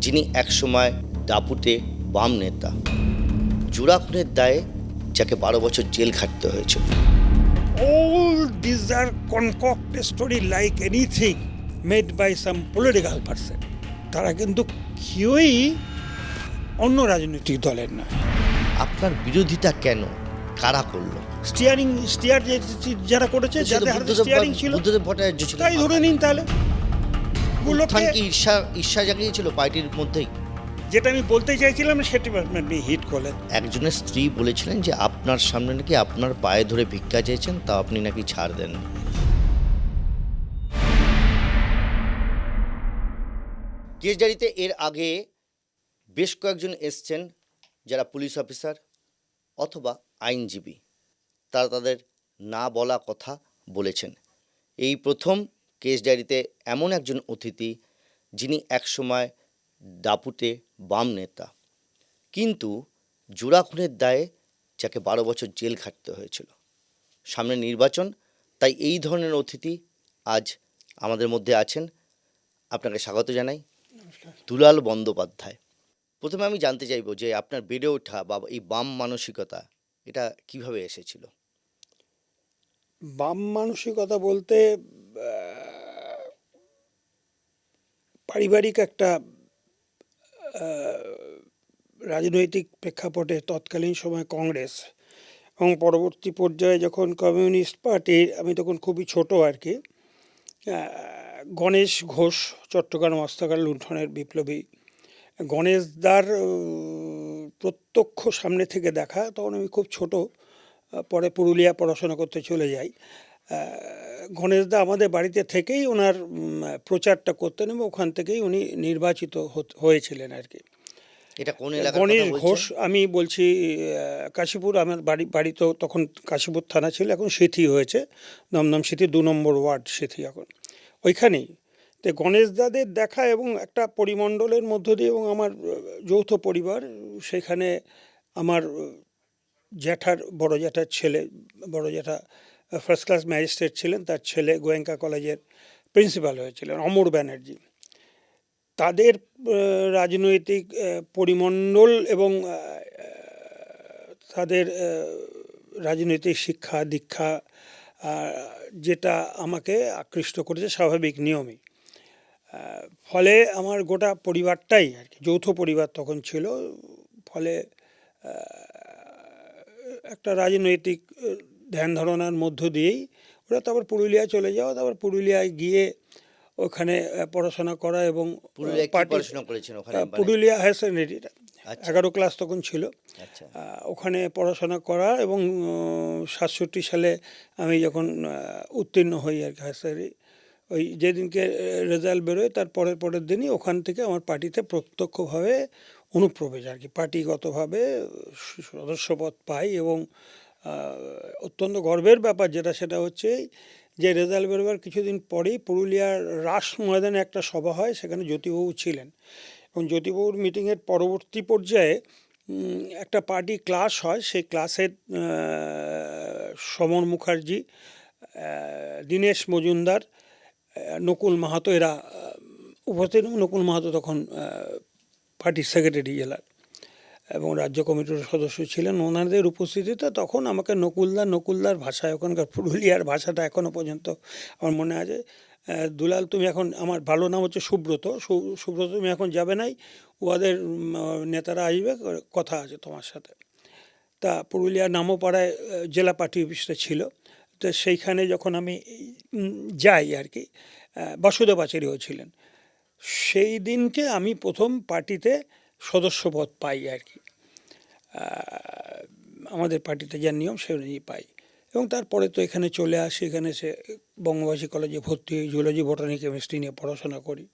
যিনি একসময় দাপুটে বাম নেতা, জোড়া খুনের দায়ে যাকে 12 বছর জেল খাটতে হয়েছিল। All these are concocted story like anything made by some political person. তারা কিন্তু কেউই অন্য রাজনৈতিক দলের নয়। আপনার বিরোধিতা কেন, কারা করলো? স্টিয়ার যারা করেছে, যাদের হাতে স্টিয়ারিং ছিল, বুদ্ধদেব ভট্টাচার্য ছিল, তাই ধরে নিন। তাহলে উত্থান কি ঈর্ষা জাগিয়েছিল পার্টির মধ্যেই? যেটা আমি বলতে চাইছিলাম সেটি আপনি হিট করলেন। একজনের স্ত্রী বলেছিলেন যে আপনার সামনে নাকি আপনার পায়ে ধরে ভিক্ষা চেয়েছেন, তা আপনি নাকি ছাড় দেন। কেস ডায়েরিতে এর আগে বেশ কয়েকজন এসছেন যারা পুলিশ অফিসার অথবা আইনজীবী, তারা তাদের না বলা কথা বলেছেন। এই প্রথম কেস ডায়েরিতে এমন একজন অতিথি যিনি একসময় দাপুটে বাম নেতা, কিন্তু জোড়া খুনের দায়ে যাকে 12 বছর জেল খাটতে হয়েছিল। সামনে নির্বাচন, তাই এই ধরনের অতিথি আজ আমাদের মধ্যে আছেন। আপনাকে স্বাগত জানাই। দুলাল বন্দ্যোপাধ্যায়, প্রথমে আমি জানতে চাইব যে আপনার বেড়ে ওঠা বা এই বাম মানসিকতা এটা কিভাবে এসেছিল? বাম মানসিকতা বলতে পারিবারিক একটা রাজনৈতিক প্রেক্ষাপটে তৎকালীন সময় কংগ্রেস এবং পরবর্তী পর্যায়ে যখন কমিউনিস্ট পার্টি, আমি তখন খুবই ছোট আর কি, গণেশ ঘোষ চট্টগ্রাম অস্ত্রাগার লুণ্ঠনের বিপ্লবী, গণেশদার প্রত্যক্ষ সামনে থেকে দেখা, তখন আমি খুব ছোট, পরে পুরুলিয়া পড়াশোনা করতে চলে যাই। গণেশদা আমাদের বাড়িতে থেকেই ওনার প্রচারটা করতেন এবং ওখান থেকেই উনি নির্বাচিত হয়েছিলেন আর কি। এটা কোন এলাকা? গণেশ ঘোষ, আমি বলছি কাশীপুর। আমার বাড়ি তো তখন কাশীপুর থানা ছিল, এখন সিথি হয়েছে, দমদম সিথি 2 নম্বর ওয়ার্ড সিথি এখন, ওইখানেই। তো গণেশদাদের দেখা এবং একটা পরিমণ্ডলের মধ্য দিয়ে, এবং আমার যৌথ পরিবার, সেখানে আমার বড় জ্যাঠার ছেলে, বড় জ্যাঠা ফার্স্ট ক্লাস ম্যাজিস্ট্রেট ছিলেন, তার ছেলে গোয়েঙ্কা কলেজের প্রিন্সিপাল হয়েছিলেন, অমর ব্যানার্জি। তাদের রাজনৈতিক পরিমণ্ডল এবং তাদের রাজনৈতিক শিক্ষা দীক্ষা যেটা আমাকে আকৃষ্ট করেছে স্বাভাবিক নিয়মে। ফলে আমার গোটা পরিবারটাই আর কি, যৌথ পরিবার তখন ছিল, ফলে একটা রাজনৈতিক ধ্যান ধারণার মধ্য দিয়েই ওরা তারপর পুরুলিয়া চলে যাওয়া, তারপর পুরুলিয়ায় গিয়ে ওখানে পড়াশোনা করা এবং পুরুলিয়া হায়ার সেকেন্ডারি 11 ক্লাস তখন ছিল, ওখানে পড়াশোনা করা এবং 67 সালে আমি যখন উত্তীর্ণ হই আর কি হায়ার সেকেন্ডারি, ওই যেদিনকে রেজাল্ট বেরোয় তার পরের দিনই ওখান থেকে আমার পার্টিতে প্রত্যক্ষভাবে অনুপ্রবেশ আর কি, পার্টিগতভাবে সদস্যপদ পাই। এবং অত্যন্ত গর্বের ব্যাপার সেটা হচ্ছে যে রেজাল্ট বেরোবার কিছুদিন পরেই পুরুলিয়ার রাস ময়দানে একটা সভা হয়, সেখানে জ্যোতিবাবু ছিলেন, এবং জ্যোতিবাবুর মিটিংয়ের পরবর্তী পর্যায়ে একটা পার্টি ক্লাস হয়। সেই ক্লাসে সমর মুখার্জি, দীনেশ মজুমদার, নকুল মাহাতো এরা উপস্থিত। নকুল মাহাতো তখন পার্টির সেক্রেটারি জেলার এবং রাজ্য কমিটির সদস্য ছিলেন। ওনাদের উপস্থিতিতে তখন আমাকে নকুলদার ভাষায়, ওখানকার পুরুলিয়ার ভাষাটা এখনও পর্যন্ত আমার মনে আছে, দুলাল তুমি এখন, আমার ভালো নাম হচ্ছে সুব্রত, তুমি এখন যাবে নাই, ওদের নেতারা আসবে, কথা আছে তোমার সাথে। তা পুরুলিয়ার নামোপাড়ায় জেলা পার্টি অফিসটা ছিল, তো সেইখানে যখন আমি যাই আর কি, বাসুদেব আচার্যও ছিলেন, সেই দিনকে আমি প্রথম পার্টিতে সদস্যপদ পাই আর কি, আমাদের পার্টিতে যা নিয়ম সে অনুযায়ী পাই। এবং তারপরে তো এখানে চলে আসি, এখানে সে বঙ্গবাসী কলেজে ভর্তি হই, জুলজি বটানি কেমিস্ট্রি নিয়ে পড়াশোনা করি।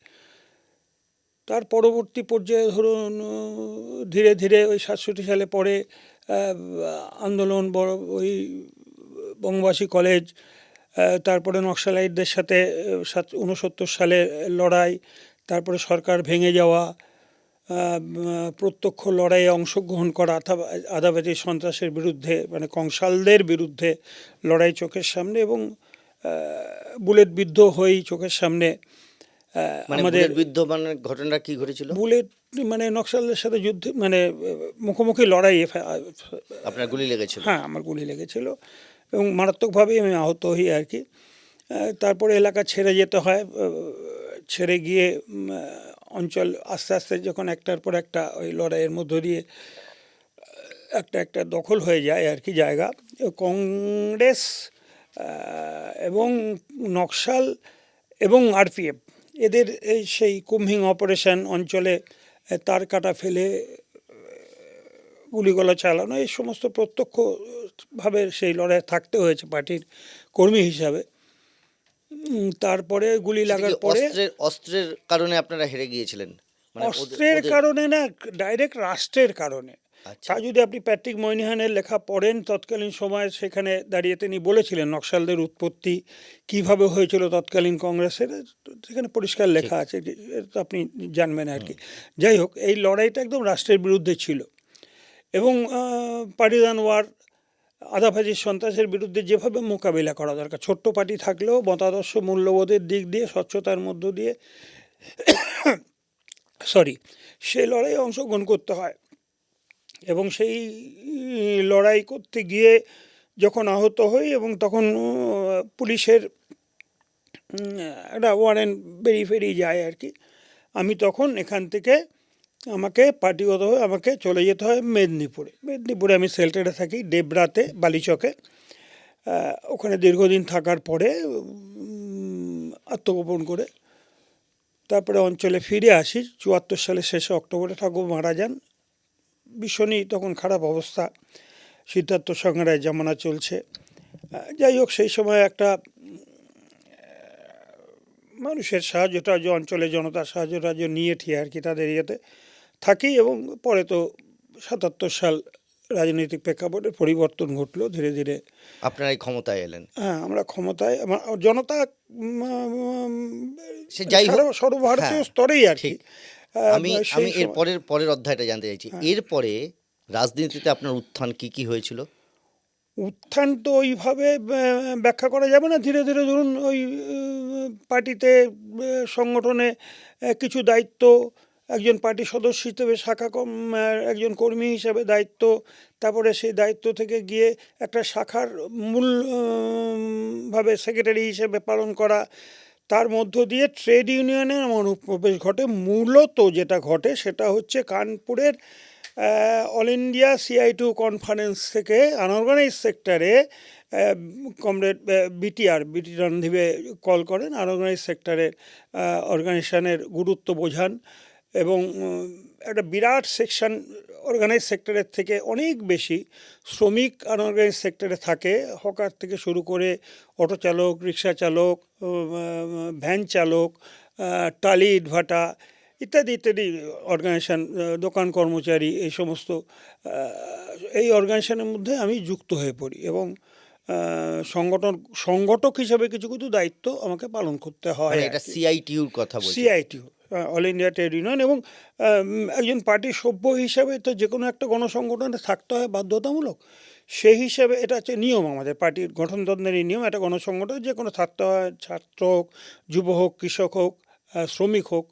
তার পরবর্তী পর্যায়ে ধরুন ধীরে ধীরে ওই 67 সালে পরে আন্দোলন, বড় ওই বঙ্গবাসী কলেজ, তারপরে নকশালাইটদের সাথে 69 সালে লড়াই, তারপরে সরকার ভেঙে যাওয়া, প্রত্যক্ষ লড়াইয়ে অংশগ্রহণ করা, আদাবাদী সন্ত্রাসের বিরুদ্ধে, মানে কংসালদের বিরুদ্ধে লড়াই চোখের সামনে, এবং বুলেট বিদ্ধ হয়েই চোখের সামনে মানে আমাদের বুলেট বিদ্ধ মানে ঘটনাটা কি ঘটেছিল? বুলেট মানে নকশালদের সাথে যুদ্ধ মানে মুখোমুখি লড়াইয়ে আপনার গুলি লেগেছিল? হ্যাঁ আমার গুলি লেগেছিল এবং মারাত্মকভাবেই আমি আহত হই আর কি। তারপরে এলাকা ছেড়ে যেতে হয়, ছেড়ে গিয়ে অঞ্চল আস্তে আস্তে যখন একটার পর একটা ওই লড়াইয়ের মধ্য দিয়ে একটা একটা দখল হয়ে যায় আর কি জায়গা, কংগ্রেস এবং নকশাল এবং আরপিএফ এদের এই সেই কুম্ভিং অপারেশন অঞ্চলে তার কাটা ফেলে গুলিগোলা চালানো এই সমস্ত প্রত্যক্ষভাবে সেই লড়াই থাকতে হয়েছে পার্টির কর্মী হিসাবে। তারপরে গুলি সেটা লাগার কি পরে অস্ত্রের কারণে আপনারা হেরে গিয়েছিলেন? মানে অস্ত্রের কারণে না, ডাইরেক্ট রাষ্ট্রের কারণে। আচ্ছা। তা যদি আপনি প্যাট্রিক ময়নিহানের লেখা পড়েন তৎকালীন সময়ে, সেখানে দাঁড়িয়ে তিনি বলেছিলেন নকশালদের উৎপত্তি কিভাবে হয়েছিল তৎকালীন কংগ্রেসের, সেখানে পরিষ্কার লেখা আছে, এটা তো আপনি জানবেন আর কি। যাই হোক, এই লড়াইটা একদম রাষ্ট্রের বিরুদ্ধে ছিল এবং পার্টিজান ওয়ার, আদাফাজির সন্ত্রাসের বিরুদ্ধে যেভাবে মোকাবিলা করা দরকার, ছোট্ট পার্টি থাকলেও মতাদর্শ মূল্যবোধের দিক দিয়ে স্বচ্ছতার মধ্য দিয়ে সেই লড়াইয়ে অংশগ্রহণ করতে হয় এবং সেই লড়াই করতে গিয়ে যখন আহত হই এবং তখন পুলিশের একটা ওয়ারেন্ট বেরিয়ে যায় আর কি, আমি তখন এখান থেকে আমাকে পার্টিগতভাবে আমাকে চলে যেতে হয় মেদিনীপুরে আমি শেল্টারে থাকি ডেবরাতে, বালিচকে। ওখানে দীর্ঘদিন থাকার পরে আত্মগোপন করে তারপরে অঞ্চলে ফিরে আসি। 74 সালের শেষে অক্টোবরে ঠাকুর মারা যান। ভীষণই তখন খারাপ অবস্থা, সিদ্ধার্থ সংগ্রায় জামানা চলছে। যাই হোক, সেই সময় একটা মানুষের সাহায্য টাহায্য, অঞ্চলে জনতার সাহায্য টাহায্য নিয়ে ঠিক আর কি তাদের ইয়েতে থাকি এবং পরে তো 77 সাল রাজনৈতিক প্রেক্ষাপটের পরিবর্তন ঘটলো ধীরে ধীরে। আপনারা এই ক্ষমতায় এলেন। হ্যাঁ, আমরা ক্ষমতায়, জনতা সে যাই হোক, সর্বভারতীয় হ্যাঁ, স্তরেই আর কি। ঠিক। আমি সেই এর সময় পরের অধ্যায়টা জানতে চাইছি। এরপরে রাজনীতিতে আপনার উত্থান কি হয়েছিল? উত্থান তো ওইভাবে ব্যাখ্যা করা যাবে না। ধীরে ধীরে ধরুন ওই পার্টিতে, সংগঠনে কিছু দায়িত্ব, একজন পার্টি সদস্য হিসেবে একজন কর্মী হিসেবে দায়িত্ব, তারপরে সেই দায়িত্ব থেকে গিয়ে একটা শাখার মূল ভাবে সেক্রেটারি হিসেবে পালন করা, তার মধ্য দিয়ে ট্রেড ইউনিয়নের আমার অনুপ্রবেশ ঘটে। মূলত যেটা ঘটে সেটা হচ্ছে কানপুরের অল ইন্ডিয়া CI2 কনফারেন্স থেকে আনঅর্গানাইজ সেক্টরে কমরেড বিটি রণধীবে কল করেন, আনঅর্গানাইজ সেক্টরের অর্গানাইজেশনের গুরুত্ব বোঝান এবং একটা বিরাট সেকশন অর্গানাইজ সেক্টরের থেকে অনেক বেশি শ্রমিক আনঅর্গানাইজ সেক্টরে থাকে, হকার থেকে শুরু করে অটো চালক, রিক্সা চালক, ভ্যান চালক, টালি ইটভাটা ইত্যাদি ইত্যাদি অর্গানাইজেশন, দোকান কর্মচারী, এই সমস্ত এই অর্গানাইজেশনের মধ্যে আমি যুক্ত হয়ে পড়ি এবং সংগঠক হিসাবে কিছু কিছু দায়িত্ব আমাকে পালন করতে হয়। মানে এটা CITUর কথা বলছি। CITU, all India trade union. এবং একজন পার্টির সভ্য হিসাবে তো যে কোনো একটা গণসংগঠনে থাকতে হয় বাধ্যতামূলক। সেই হিসাবে এটা হচ্ছে নিয়ম, আমাদের পার্টির গঠনতন্ত্রেরই নিয়ম। একটা গণসংগঠন যে কোনো থাকতে হয়, ছাত্র হোক, যুব হোক, কৃষক হোক, শ্রমিক হোক,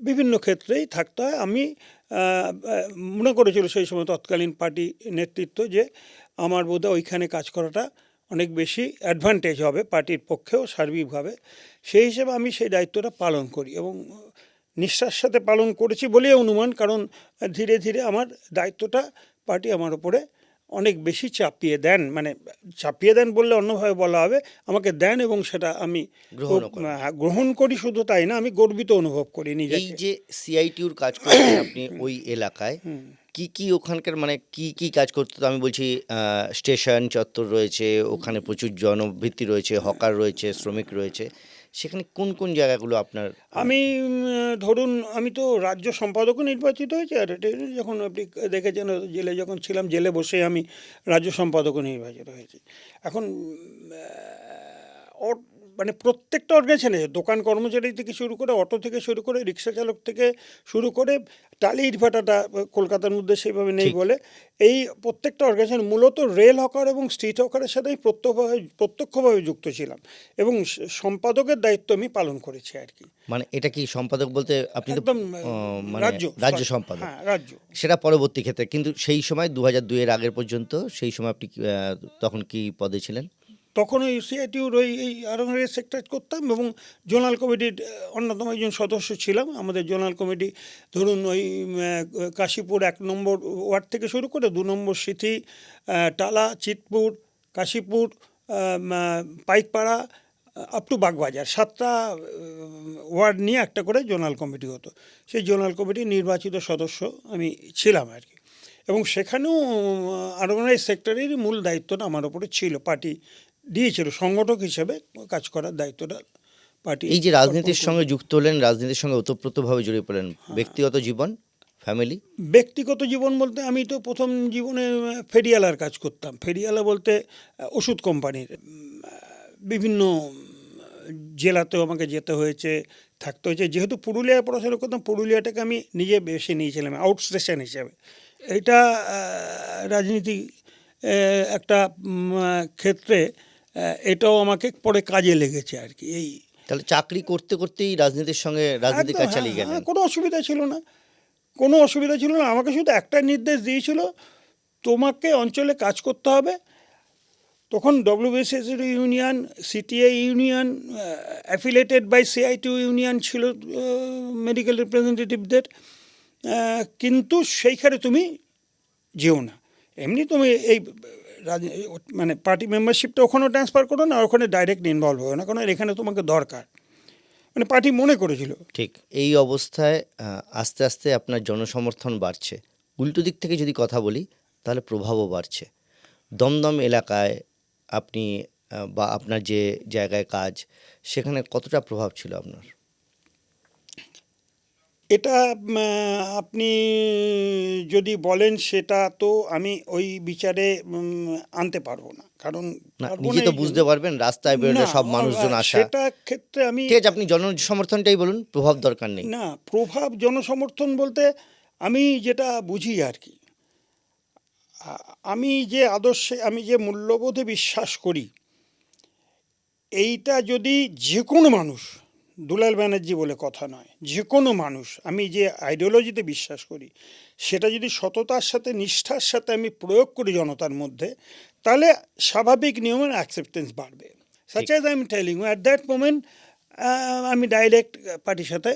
বিভিন্ন ক্ষেত্রেই থাকতে হয়। আমি মনে করেছিল সেই সময় তৎকালীন পার্টি নেতৃত্ব যে আমার বোধহয় ওইখানে কাজ করাটা অনেক বেশি অ্যাডভান্টেজ হবে পার্টির পক্ষেও সার্বিকভাবে। সেই হিসেবে আমি সেই দায়িত্বটা পালন করি এবং নিষ্ঠার সাথে পালন করেছি বলেই অনুমান, কারণ ধীরে ধীরে আমার দায়িত্বটা পার্টি আমার উপরে অনেক বেশি চাপিয়ে দেন বললে অন্যভাবে বলা হবে, আমাকে দেন এবং সেটা আমি গ্রহণ করি। শুধু তাই না, আমি গর্বিত অনুভব করি নিজেকে। এই যে CITUর কাজ করতেন আপনি ওই এলাকায়, কি ওখানকার মানে কি কাজ করতে? তো আমি বলছি স্টেশন চত্বর রয়েছে, ওখানে প্রচুর জনবৃত্তি রয়েছে, হকার রয়েছে, শ্রমিক রয়েছে, সেখানে কোন কোন জায়গাগুলো আপনার? আমি ধরুন, আমি তো রাজ্য সম্পাদকও নির্বাচিত হয়েছি, আর যখন আপনি দেখেছেন জেলে যখন ছিলাম, জেলে বসে আমি রাজ্য সম্পাদকও নির্বাচিত হয়েছি। এখন মানে প্রত্যেকটা অর্গানাইজেশনে দোকান কর্মচারী থেকে শুরু করে, অটো থেকে শুরু করে, রিক্সা চালক থেকে শুরু করে, টালি ইটভাটাটা কলকাতার মধ্যে সেইভাবে নেই ঠিক। বলে, এই প্রত্যেকটা অর্গানাইজেশন মূলত রেল হকার এবং স্ট্রিট হকারের সাথে আমি প্রত্যক্ষভাবে যুক্ত ছিলাম, এবং সম্পাদকের দায়িত্ব আমি পালন করেছি আর কি। মানে এটা কি সম্পাদক বলতে আপনি তো একদম মানে রাজ্য রাজ্য সম্পাদক, হ্যাঁ রাজ্য। সেটা পরবর্তী ক্ষেত্রে, কিন্তু সেই সময় 2002 এর আগের পর্যন্ত সেই সময় আপনি তখন কি পদে ছিলেন? তখন ওই সিআইটিউর এই আরঙের সেক্টর করতাম এবং জোনাল কমিটির অন্যতম একজন সদস্য ছিলাম। আমাদের জোনাল কমিটি ধরুন ওই কাশীপুর 1 নম্বর ওয়ার্ড থেকে শুরু করে 2 নম্বর সিথি, টালা, চিতপুর, কাশীপুর, পাইকপাড়া আপ টু বাগবাজার, 7টা ওয়ার্ড নিয়ে একটা করে জোনাল কমিটি হতো। সেই জোনাল কমিটির নির্বাচিত সদস্য আমি ছিলাম আর কি, এবং সেখানেও আরগানাইজ সেক্টরের মূল দায়িত্বটা আমার ওপরে ছিল। পার্টি দিয়েছিল সংগঠক হিসেবে কাজ করার দায়িত্বটা পার্টি। এই যে রাজনীতির সঙ্গে যুক্ত হলেন, রাজনীতির সঙ্গে ওতপ্রোতভাবে জড়িয়ে পড়লেন, ব্যক্তিগত জীবন, ফ্যামিলি? ব্যক্তিগত জীবন বলতে আমি তো প্রথম জীবনে ফেরিয়ালার কাজ করতাম। ফেরিয়ালা বলতে ওষুধ কোম্পানির বিভিন্ন জেলাতেও আমাকে যেতে হয়েছে, থাকতে হয়েছে। যেহেতু পুরুলিয়ায় পড়াশোনা করতাম, পুরুলিয়াটাকে আমি নিজে বেছে নিয়েছিলাম আউট স্টেশন হিসাবে। এটা রাজনীতি একটা ক্ষেত্রে এটাও আমাকে পরে কাজে লেগেছে আর কি। এই তাহলে চাকরি করতে করতেই রাজনীতির সঙ্গে রাজনীতির একদম, কাজ হ্যাঁ, চালিয়ে গেলেন? হ্যাঁ, কোনো অসুবিধা ছিল না, কোনো অসুবিধা ছিল না। আমাকে শুধু একটা নির্দেশ দিয়েছিল, তোমাকে অঞ্চলে কাজ করতে হবে। তখন WBCS union, CTA union, affiliated by CITU union ছিল মেডিকেল রিপ্রেজেন্টেটিভদের, কিন্তু সেইখানে তুমি যেও না। এমনি তুমি এই মানে পার্টি মেম্বারশিপটা ওখানেও ট্রান্সফার করো না, ওখানে ডাইরেক্ট ইনভলভ হও না, কারণ এখানে তোমাকে দরকার, মানে পার্টি মনে করেছিল। ঠিক। এই অবস্থায় আস্তে আস্তে আপনার জনসমর্থন বাড়ছে। উল্টো দিক থেকে যদি কথা বলি, তাহলে প্রভাবও বাড়ছে। দমদম এলাকায় আপনি বা আপনার যে জায়গায় কাজ, সেখানে কতটা প্রভাব ছিল আপনার? এটা আপনি যদি বলেন সেটা তো আমি ওই বিচারে আনতে পারবো না, কারণ না, পারবো নিজে না তো এই বুঝতে জন্য। পারবেন, রাস্তায় বেরোলে না, সব মানুষজন আসা। সেটা ক্ষেত্রে আমি ঠিক আছে, আপনি জনসমর্থনটাই বলুন, প্রভাব দরকার নেই। না, প্রভাব জনসমর্থন বলতে আমি যেটা বুঝি আর কি, আমি যে আদর্শে, আমি যে মূল্যবোধে বিশ্বাস করি, এইটা যদি যে কোনো মানুষ, দুলাল ব্যানার্জি বলে কথা নয়, যে কোনো মানুষ, আমি যে আইডিওলজিতে বিশ্বাস করি সেটা যদি সততার সাথে, নিষ্ঠার সাথে আমি প্রয়োগ করি জনতার মধ্যে, তাহলে স্বাভাবিক নিয়মের অ্যাকসেপ্টেন্স বাড়বে। Such as I am telling you at that moment আমি ডাইরেক্ট পার্টির সাথে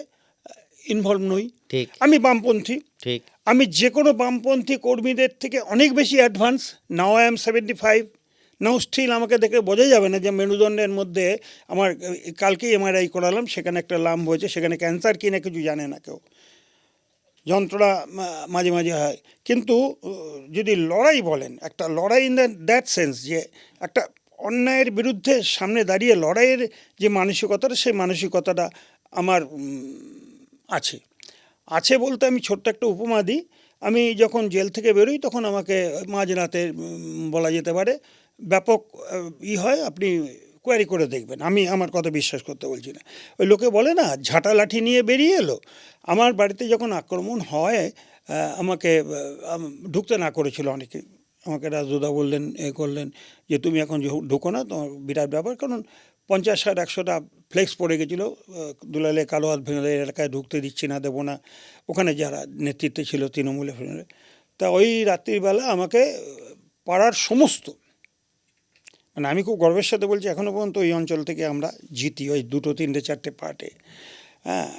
ইনভলভ নই। ঠিক। আমি বামপন্থী, ঠিক। আমি যে কোনো বামপন্থী কর্মীদের থেকে অনেক বেশি advance. Now I am 75, now still আমাকে দেখে বোঝা যাবে না যে মেরুদণ্ডের মধ্যে আমার, কালকেই এমআরআই করালাম, সেখানে একটা লাম্প হয়েছে, সেখানে ক্যান্সার কি না কিছু জানে না কেউ, যন্ত্রণা মাঝে মাঝে হয়। কিন্তু যদি লড়াই বলেন, একটা লড়াই ইন দ্যাট সেন্স, যে একটা অন্যায়ের বিরুদ্ধে সামনে দাঁড়িয়ে লড়াইয়ের যে মানসিকতাটা, সেই মানসিকতাটা আমার আছে। আছে বলতে আমি ছোট্ট একটা উপমা দিই। আমি যখন জেল থেকে বেরোই তখন আমাকে মাঝরাতে বলা যেতে পারে ব্যাপক হয়, আপনি কোয়ারি করে দেখবেন, আমি আমার কথা বিশ্বাস করতে বলছি না। ওই লোকে বলে না, ঝাঁটা লাঠি নিয়ে বেরিয়ে এলো। আমার বাড়িতে যখন আক্রমণ হয়, আমাকে ঢুকতে না করেছিল অনেকে। আমাকে রাজদা বললেন, করলেন যে তুমি এখন ঢুকো না, তোমার বিরাট ব্যাপার। কারণ 50-60-100টা ফ্লেক্স পড়ে গেছিলো, দুলালে কালো হাত ভেঙে এলাকায় ঢুকতে দিচ্ছি না, দেবো না, ওখানে যারা নেতৃত্বে ছিল তৃণমূলে ফিরে। তা ওই রাত্রিবেলা আমাকে পাড়ার সমস্ত, মানে আমি খুব গর্বের সাথে বলছি, এখনও পর্যন্ত ওই অঞ্চল থেকে আমরা জিতি ওই 2, 3, 4টে পার্টে। হ্যাঁ,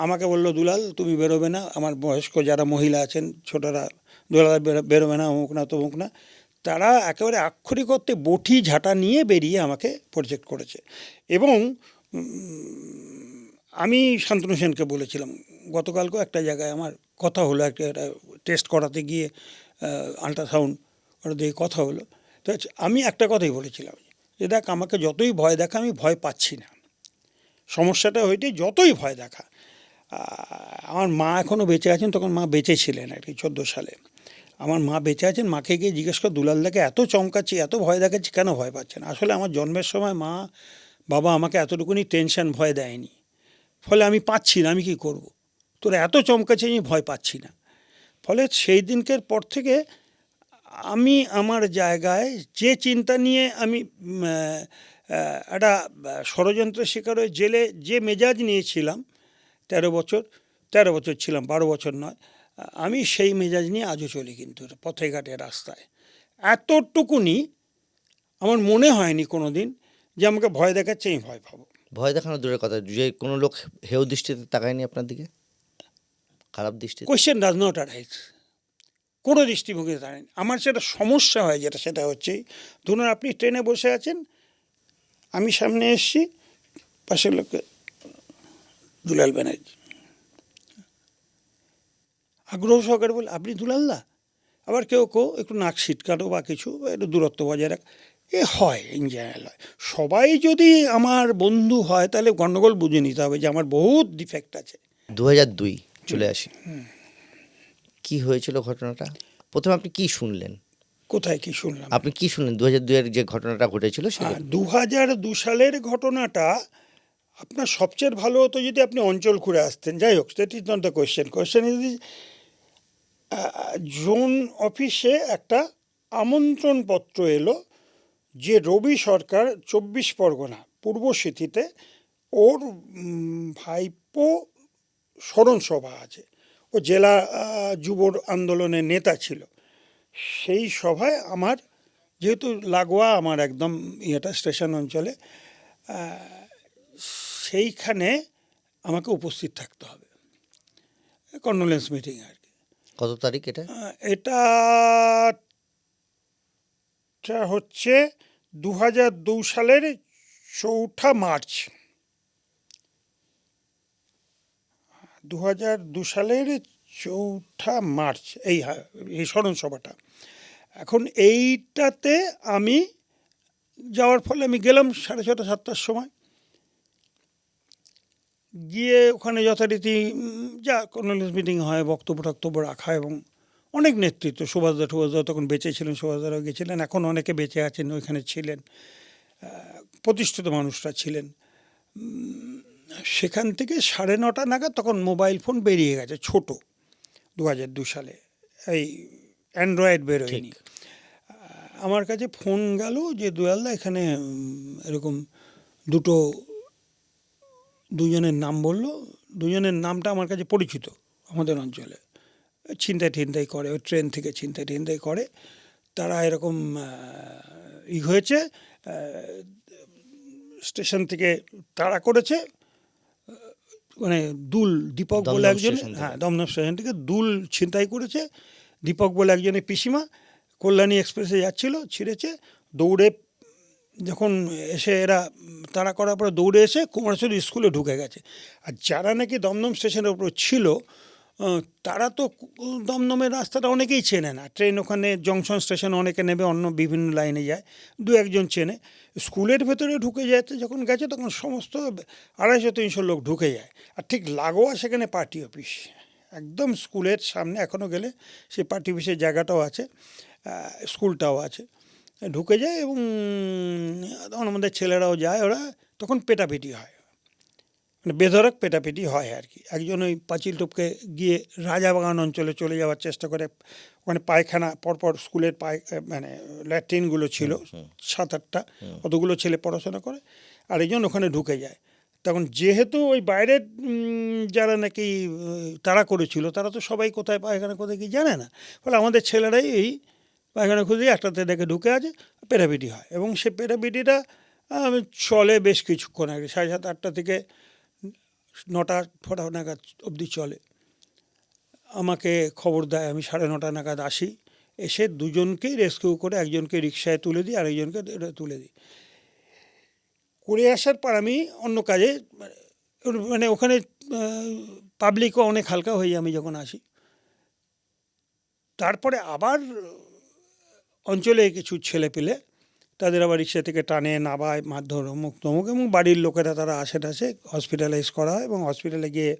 আমাকে বললো, দুলাল তুমি বেরোবে না। আমার বয়স্ক যারা মহিলা আছেন, ছোটরা, দুলাল বেরোবে না, অমুক না তমুক না। তারা একেবারে আক্ষরিক অর্থে বটি ঝাঁটা নিয়ে বেরিয়ে আমাকে প্রজেক্ট করেছে। এবং আমি শান্তনু সেনকে বলেছিলাম, গতকালকেও একটা জায়গায় আমার কথা হলো, একটা টেস্ট করাতে গিয়ে আল্ট্রাসাউন্ড ওটা দিয়ে কথা হলো। তো আমি একটা কথাই বলেছিলাম যে দেখ, আমাকে যতই ভয় দেখা, আমি ভয় পাচ্ছি না। সমস্যাটা হইতে যতই ভয় দেখা, আমার মা এখনও বেঁচে আছেন, তখন মা বেঁচে ছিলেন আর কি 14 সালে। আমার মা বেঁচে আছেন, মাকে গিয়ে জিজ্ঞেস কর, দুলালদাকে এত চমকাচ্ছি, এত ভয় দেখাচ্ছি, কেন ভয় পাচ্ছেন? আসলে আমার জন্মের সময় মা বাবা আমাকে এতটুকুনি টেনশন ভয় দেয়নি, ফলে আমি পাচ্ছি না, আমি কি করব, তোরা এত চমকাচ্ছে আমি ভয় পাচ্ছি না। ফলে সেই দিনকের পর থেকে আমি আমার জায়গায় যে চিন্তা নিয়ে আমি একটা ষড়যন্ত্রের শিকার হয়ে জেলে যে মেজাজ নিয়েছিলাম 13 বছর ছিলাম, 12 বছর নয়, আমি সেই মেজাজ নিয়ে আজও চলি কিন্তু পথে ঘাটে রাস্তায়। এতটুকুনি আমার মনে হয়নি কোনো দিন যে আমাকে ভয় দেখাচ্ছে আমি ভয় পাবো। ভয় দেখানো দূরের কথা, যে কোনো লোক হেয় দৃষ্টিতে তাকায়নি আপনার দিকে, খারাপ দৃষ্টিতে? কোয়েশ্চেন ডাজ নট অ্যারাইজ, কোনো দৃষ্টিভঙ্গিতে দাঁড়ায়নি। আমার সেটা সমস্যা হয় যেটা, সেটা হচ্ছে ধরুন আপনি ট্রেনে বসে আছেন, আমি সামনে এসছি, পাশের লোককে দুলাল ব্যানার্জি আগ্রহ সহকারে বলে আপনি দুলালদা, আবার কেউ কেউ একটু নাক ছিটকানো বা কিছু একটু দূরত্ব বজায় রাখ, এ হয় ইন জেনারেল হয়। সবাই যদি আমার বন্ধু হয় তাহলে গণ্ডগোল বুঝে নিতে হবে যে আমার বহুত ডিফেক্ট আছে। 2002 চলে আসি, কি হয়েছিল ঘটনাটা? প্রথমে আপনি কি শুনলেন? কোথায় কি শুনলাম? আপনি কি শুনলেন 2002 এর যে ঘটনাটা ঘটেছিল সেটা? 2002 সালের ঘটনাটা আপনার সবচেয়ে ভালো হতো যদি আপনি অঞ্চল ঘুরে আসতেন। যাই হোক, that is not the question. Question is zone অফিসে একটা আমন্ত্রণপত্র এলো যে রবি সরকার 24 পরগনা পূর্ব সিথিতে ওর ভাইপো স্মরণ সভা আছে, ও জেলা যুব আন্দোলনের নেতা ছিল। সেই সভায় আমার যেহেতু লাগোয়া আমার একদম ইয়েটা স্টেশন অঞ্চলে, সেইখানে আমাকে উপস্থিত থাকতে হবে, কন্ডোলেন্স মিটিং আর কি। কত তারিখ এটা? এটা হচ্ছে 2002 সালের 4 মার্চ। 2002 সালের 4 মার্চ এই স্মরণ সভাটা। এখন এইটাতে আমি যাওয়ার ফলে আমি গেলাম 6:30 7টার সময়, গিয়ে ওখানে যথারীতি যা কন্ডোলেন্স মিটিং হয়, বক্তব্য রাখা, এবং অনেক নেতৃত্ব, সুভাষদা তখন বেঁচে ছিলেন, সুভাষদারাও গেছিলেন, এখন অনেকে বেঁচে আছেন, ওইখানে ছিলেন, প্রতিষ্ঠিত মানুষরা ছিলেন। সেখান থেকে 9:30 নাগাদ তখন মোবাইল ফোন বেরিয়ে গেছে, ছোট, 2002 সালে এই অ্যান্ড্রয়েড বেরোয়নি। আমার কাছে ফোন গেল যে দুলালদা এখানে এরকম দুজনের নাম বললো। দুজনের নামটা আমার কাছে পরিচিত, আমাদের অঞ্চলে ছিনতাই করে, ওই ট্রেন থেকে ছিনতাই করে, তারা এরকম হয়েছে, স্টেশন থেকে তাড়া করেছে, মানে দীপক বলে একজন, দমদম স্টেশন থেকে ছিনতাই করেছে। দীপক বলে একজনের পিসিমা কল্যাণী এক্সপ্রেসে যাচ্ছিল, ছিঁড়েছে, দৌড়ে যখন এসে এরা তাড়া করার পরে দৌড়ে এসে কুমারশ্বরী স্কুলে ঢুকে গেছে। আর যারা নাকি দমদম স্টেশনের উপর ছিল, তারা তো দমদমের রাস্তাটা অনেকেই চেনে না, ট্রেন ওখানে জংশন স্টেশনে অনেকে নেবে, অন্য বিভিন্ন লাইনে যায়, 2-1 জন চেনে। স্কুলের ভেতরে ঢুকে যেতে যখন গেছে তখন সমস্ত 250-300 লোক ঢুকে যায়। আর ঠিক লাগোয়া সেখানে পার্টি অফিস, একদম স্কুলের সামনে, এখনও গেলে সেই পার্টি অফিসের জায়গাটাও আছে, স্কুলটাও আছে, ঢুকে যায়। এবং তখন আমাদের ছেলেরাও যায়, ওরা তখন পেটাপিটি হয়, মানে বেধড়ক পেটাপিটি হয় আর কি। একজন ওই পাঁচিল টপকে গিয়ে রাজাবাগান অঞ্চলে চলে যাওয়ার চেষ্টা করে, ওখানে পায়খানা পরপর স্কুলের মানে ল্যাট্রিনগুলো ছিল 7-8টা, অতগুলো ছেলে পড়াশোনা করে, আর একজন ওখানে ঢুকে যায়। তখন যেহেতু ওই বাইরের যারা নাকি তাড়া করেছিল, তারা তো সবাই কোথায় পায়খানা কোথায় কি জানে না, ফলে আমাদের ছেলেরাই এই পায়খানা খুঁজে একটাতে দেখে ঢুকে আছে, পেটাপিটি হয়। এবং সে পেটাপিটিটা চলে বেশ কিছুক্ষণ, আগে 7:30-8টা থেকে 9টা নাগাদ অবধি চলে। আমাকে খবর দেয়, আমি 9:30 নাগাদ আসি, এসে দুজনকেই রেস্কিউ করে, একজনকে রিক্সায় তুলে দিই, আরেকজনকে তুলে দিই। করে আসার পর আমি অন্য কাজে, মানে ওখানে পাবলিকও অনেক হালকা হয়ে যায় আমি যখন আসি। তারপরে আবার অঞ্চলে কিছু ছেলে পেলে, তাদের আবার রিক্সা থেকে টানে, নাবায়, মারধর, অমুক তমুক, এবং বাড়ির লোকেরা তারা আসে হসপিটালাইজ করা হয়, এবং হসপিটালে গিয়ে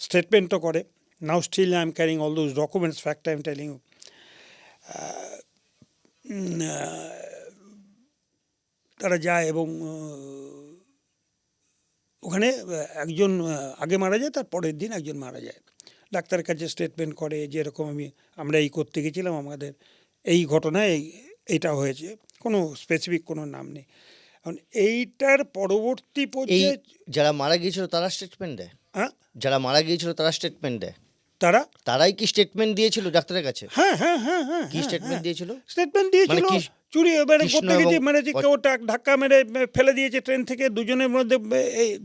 স্টেটমেন্টও করে। Now still I am carrying all those documents, fact I am telling you. তারা যায় এবং ওখানে একজন আগে মারা যায়, তার পরের দিন একজন মারা যায়। ডাক্তারের কাছে স্টেটমেন্ট করে যে এরকম আমরা এই করতে গেছিলাম, আমাদের এই ঘটনায় এইটা হয়েছে, কোনো স্পেসিফিক কোনো নাম নেই। এখন এইটার পরবর্তী এই পর্যায়ে যারা মারা গিয়েছিল তারা স্টেটমেন্ট দেয়? হ্যাঁ যারা মারা গিয়েছিল তারা স্টেটমেন্ট দেয়? তারা তারাই কি স্টেটমেন্ট দিয়েছিল ডাক্তারের কাছে? হ্যাঁ হ্যাঁ হ্যাঁ হ্যাঁ কি স্টেটমেন্ট দিয়েছিল? স্টেটমেন্ট দিয়েছিল মানে কি চুরি এবারে কৃষ্ণ করতে গেছে, এবং মেরেছে, কেউ ধাক্কা মেরে ফেলে দিয়েছে ট্রেন থেকে।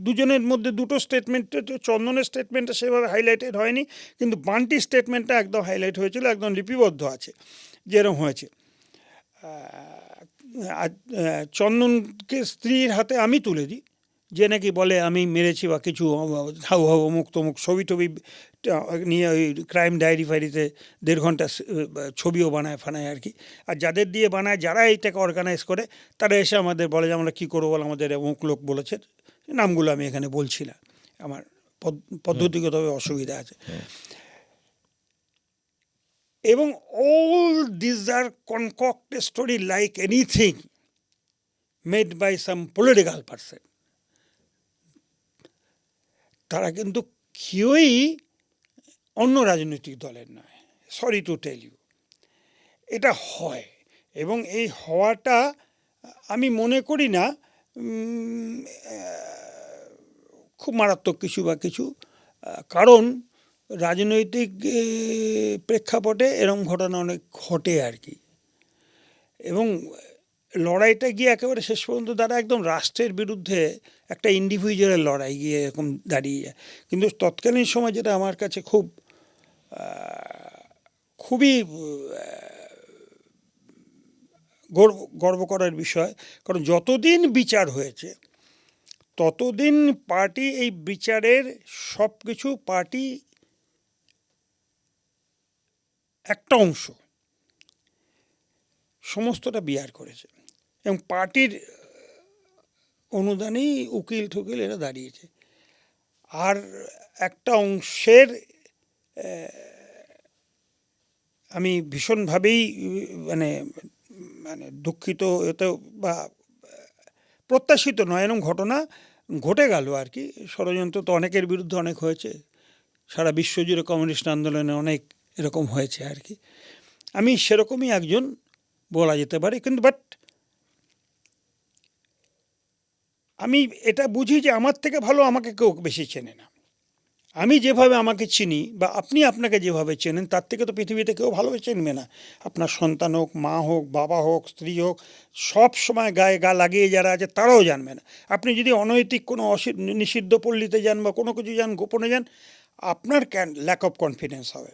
দুজনের মধ্যে দুটো স্টেটমেন্ট, চন্দনের স্টেটমেন্টটা সেভাবে হাইলাইটেড হয়নি, কিন্তু বান্টির স্টেটমেন্টটা একদম হাইলাইট হয়েছিল, একদম লিপিবদ্ধ আছে যেরকম হয়েছে। চন্দনকে স্ত্রীর হাতে আমি তুলে দিই, যে নাকি বলে আমি মেরেছি বা কিছু হাউ হাউ অমুক তমুক ছবি টবি নিয়ে ওই ক্রাইম ডায়েরি ফাইরিতে 1.5 ঘন্টা ছবিও বানায় ফানায় আর কি। আর যাদের দিয়ে বানায়, যারা এইটাকে অর্গানাইজ করে, তারা এসে আমাদের বলে যে আমরা কী করবো বলে, আমাদের অমুক লোক বলেছে, নামগুলো আমি এখানে বলছি না, আমার পদ্ধতিগতভাবে অসুবিধা আছে। এবং all these are concocted story like anything made by some political person. তারা কিন্তু কেউই অন্য রাজনৈতিক দলের নয়, সরি টু টেল ইউ, এটা হয়। এবং এই হওয়াটা আমি মনে করি না খুব মারাত্মক কিছু বা কিছু, কারণ রাজনৈতিক প্রেক্ষাপটে এরকম ঘটনা অনেক ঘটে আর কি। এবং লড়াইটা গিয়ে একেবারে শেষ পর্যন্ত তারা একদম রাষ্ট্রের বিরুদ্ধে একটা ইন্ডিভিজুয়াল লড়াই গিয়ে এরকম দাঁড়িয়ে যায়। কিন্তু তৎকালীন সময় যেটা আমার কাছে খুবই গর্ব করার বিষয়, কারণ যতদিন বিচার হয়েছে ততদিন পার্টি এই বিচারের সব কিছু, পার্টি একটা অংশ সমস্তটা বিয়ার করেছে, এবং পার্টির অনুদানেই উকিল ঠুকিল এরা দাঁড়িয়েছে। আর একটা অংশের আমি ভীষণভাবেই মানে মানে দুঃখিত এতে, বা প্রত্যাশিত নয়, এরকম ঘটনা ঘটে গেল আর কি। ষড়যন্ত্র তো অনেকের বিরুদ্ধে অনেক হয়েছে, সারা বিশ্বজুড়ে কমিউনিস্ট আন্দোলনে অনেক এরকম হয়েছে আর কি। আমি সেরকমই একজন বলা যেতে পারে, কিন্তু বাট আমি এটা বুঝি যে আমার থেকে ভালো আমাকে কেউ বেশি চেনে না। আমি যেভাবে আমাকে চিনি বা আপনি আপনাকে যেভাবে চেনেন, তার থেকে তো পৃথিবীতে কেউ ভালোভাবে চিনবে না। আপনার সন্তান হোক, মা হোক, বাবা হোক, স্ত্রী হোক, সব সময় গায়ে গা লাগিয়ে যারা আছে তারাও জানবে না। আপনি যদি অনৈতিক কোনো নিষিদ্ধ পল্লীতে যান বা কোনো কিছু যান, গোপনে যান, আপনার ল্যাক অফ কনফিডেন্স হবে।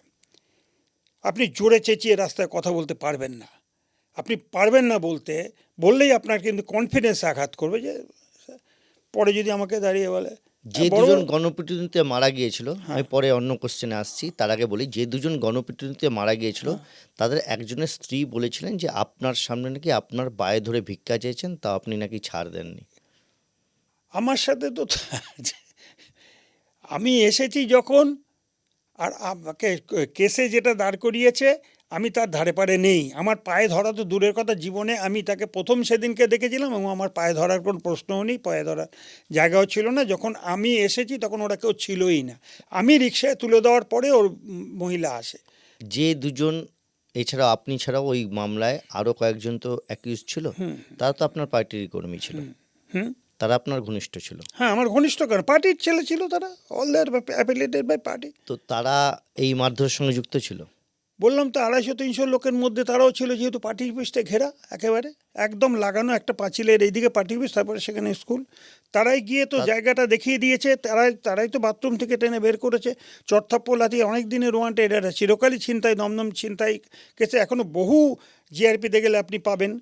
আপনি জোরে চেঁচিয়ে রাস্তায় কথা বলতে পারবেন না। আপনি পারবেন না বললেই আপনার কিন্তু কনফিডেন্স আঘাত করবে। যে পরে যদি আমাকে দাঁড়িয়ে বলে, যে দুজন গণপিটুনিতে মারা গিয়েছিল, আমি পরে অন্য কোশ্চেনে আসছি, তার আগে বলি, যে দুজন গণপিটুনিতে মারা গিয়েছিল তাদের একজনের স্ত্রী বলেছিলেন যে আপনার সামনে নাকি আপনার পায়ে ধরে ভিক্ষা চেয়েছেন, তা আপনি নাকি ছাড় দেননি। আমার সাথে তো আমি এসেছি যখন, আর আমাকে কেসে যেটা দাঁড় করিয়েছে আমি তার ধারে পারে নেই। আমার পায়ে ধরা তো দূরের কথা, জীবনে আমি তাকে প্রথম সেদিনকে দেখেছিলাম এবং আমার পায়ে ধরার কোনো প্রশ্নও নেই, পায়ে ধরার জায়গাও ছিল না। যখন আমি এসেছি তখন ওরা কেউ ছিলই না। আমি রিক্সায় তুলে দেওয়ার পরে ওর মহিলা আসে। যে দুজন, এছাড়াও আপনি ছাড়াও ওই মামলায় আরও কয়েকজন তো অ্যাকিউজ ছিল, তারা তো আপনার পার্টির কর্মী ছিল, তারা আপনার ঘনিষ্ঠ ছিল। হ্যাঁ, আমার ঘনিষ্ঠ কারণ পার্টির ছেলে ছিল, তারা all their affiliated by party. তো তারা এই মারধরের সঙ্গে যুক্ত ছিল? বললাম তো 250-300 লোকের মধ্যে তারাও ছিল, যেহেতু পার্টি অফিসটা ঘেরা একেবারে একদম লাগানো একটা পাঁচিলের এইদিকে পার্টি অফিস, তারপরে সেখানে স্কুল। তারাই গিয়ে তো জায়গাটা দেখিয়ে দিয়েছে, তারাই তো বাথরুম থেকে টেনে বের করেছে। চড়থাপ্পড় লাথি, অনেক দিনের ওয়ান্টেড, এটা চিরকালই ছিনতাই, দমদম ছিনতাই কেসে এখনও বহু জিআরপিতে গেলে আপনি পাবেন।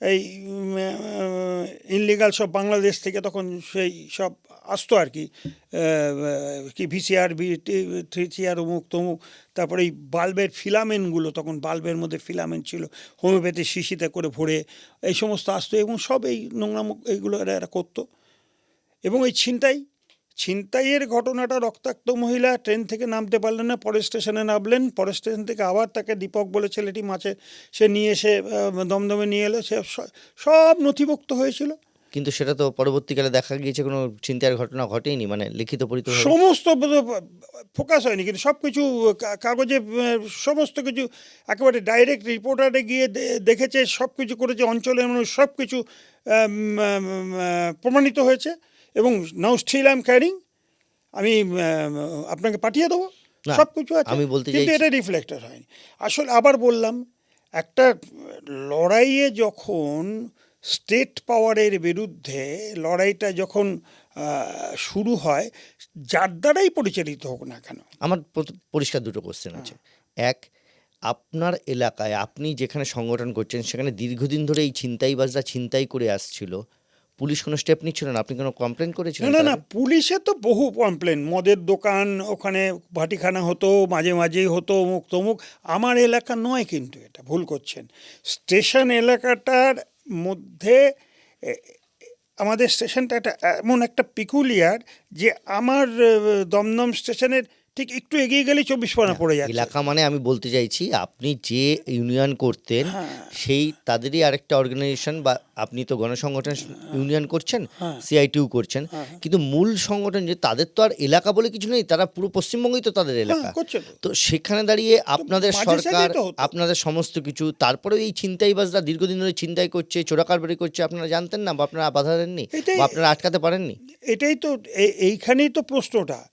এই ইনলিগাল সব বাংলাদেশ থেকে তখন সেই সব আসতো আর কি, ভিসিআর, 3CR, অমুক তমুক। তারপরে এই বাল্বের ফিলামেন্টগুলো, তখন বাল্বের মধ্যে ফিলামেন্ট ছিল, হোমিওপ্যাথি শিশিতে করে ভরে এই সমস্ত আসতো, এবং সব এই নোংরা এইগুলো এরা করতো। এবং এই ছিনতাইয়ের ঘটনাটা, রক্তাক্ত মহিলা ট্রেন থেকে নামতে পারলেন না, পরের স্টেশনে নামলেন, পরের স্টেশন থেকে আবার তাকে দীপক বলে ছেলেটি সে নিয়ে এসে দমদমে নিয়ে এলো, সে সব নথিভুক্ত হয়েছিল। কিন্তু সেটা তো পরবর্তীকালে দেখা গিয়েছে কোনো ছিনতাইয়ের ঘটনা ঘটেইনি, মানে লিখিত পরিতভাবে। সমস্ত ফোকাস হয়নি, কিন্তু সব কিছু কাগজে সমস্ত কিছু একেবারে ডাইরেক্ট রিপোর্টারে গিয়ে দেখেছে, সব কিছু করেছে, অঞ্চলের মানুষ সব কিছু প্রমাণিত হয়েছে। এবং নাও স্টিল আই এম ক্যারিং, আমি আপনাকে পাঠিয়ে দেবো, না, সব কিছু আছে, আমি বলতে কিন্তু চাইছি- এটা রিফ্লেক্টেড হয়নি। আসলে আবার বললাম, একটা লড়াইয়ে যখন স্টেট পাওয়ারের বিরুদ্ধে লড়াইটা যখন শুরু হয়, যার দ্বারাই পরিচালিত হোক না কেন। আমার পরিষ্কার দুটো কোশ্চেন আছে। এক, আপনার এলাকায় আপনি যেখানে সংগঠন করছেন সেখানে দীর্ঘদিন ধরে এই ছিনতাইবাজরা ছিনতাই করে আসছিল, পুলিশ কোনো স্টেপ নিচ্ছিল না? আপনি কোনো কমপ্লেন না করেছিলেন না তার না, আগে? পুলিশে তো বহু কমপ্লেন, মদের দোকান ওখানে ভাটিখানা হতো, মাঝে মাঝেই হতো, অমুক তমুক। আমার এলাকা নয়, কিন্তু এটা ভুল করছেন। স্টেশন এলাকাটার মধ্যে আমাদের স্টেশনটা একটা এমন একটা পিকুলিয়ার, যে আমার দমদম স্টেশনের ঠিক একটু এগিয়ে গেলেই 24 পরগনা পড়ে যাচ্ছে। এলাকা মানে আমি বলতে চাইছি, আপনি যে ইউনিয়ন করতেন হ্যাঁ। সেই তাদেরই আরেকটা অর্গানাইজেশন, বা আপনি তো গণসংগঠন ইউনিয়ন করছেন, হ্যাঁ। সিআইটিউ করছেন, কিন্তু মূল সংগঠন যে তাদের তো আর এলাকা বলে কিছু নেই, তারা পুরো পশ্চিমবঙ্গই তো তাদের এলাকা। হ্যাঁ, করছে তো। তো সেখানে দাঁড়িয়ে আপনাদের মাঝে সরকার, সাঝেই তো হতো। আপনাদের সমস্ত কিছু, তারপরে এই ছিনতাইবাজরা দীর্ঘদিন ধরে ছিনতাই করছে, চোরাকারবারি করছে, আপনারা জানতেন না, বা আপনারা বাধা দেননি, এটাই- বা আপনারা আটকাতে পারেননি? এটাই তো, এইখানেই তো প্রশ্নটা,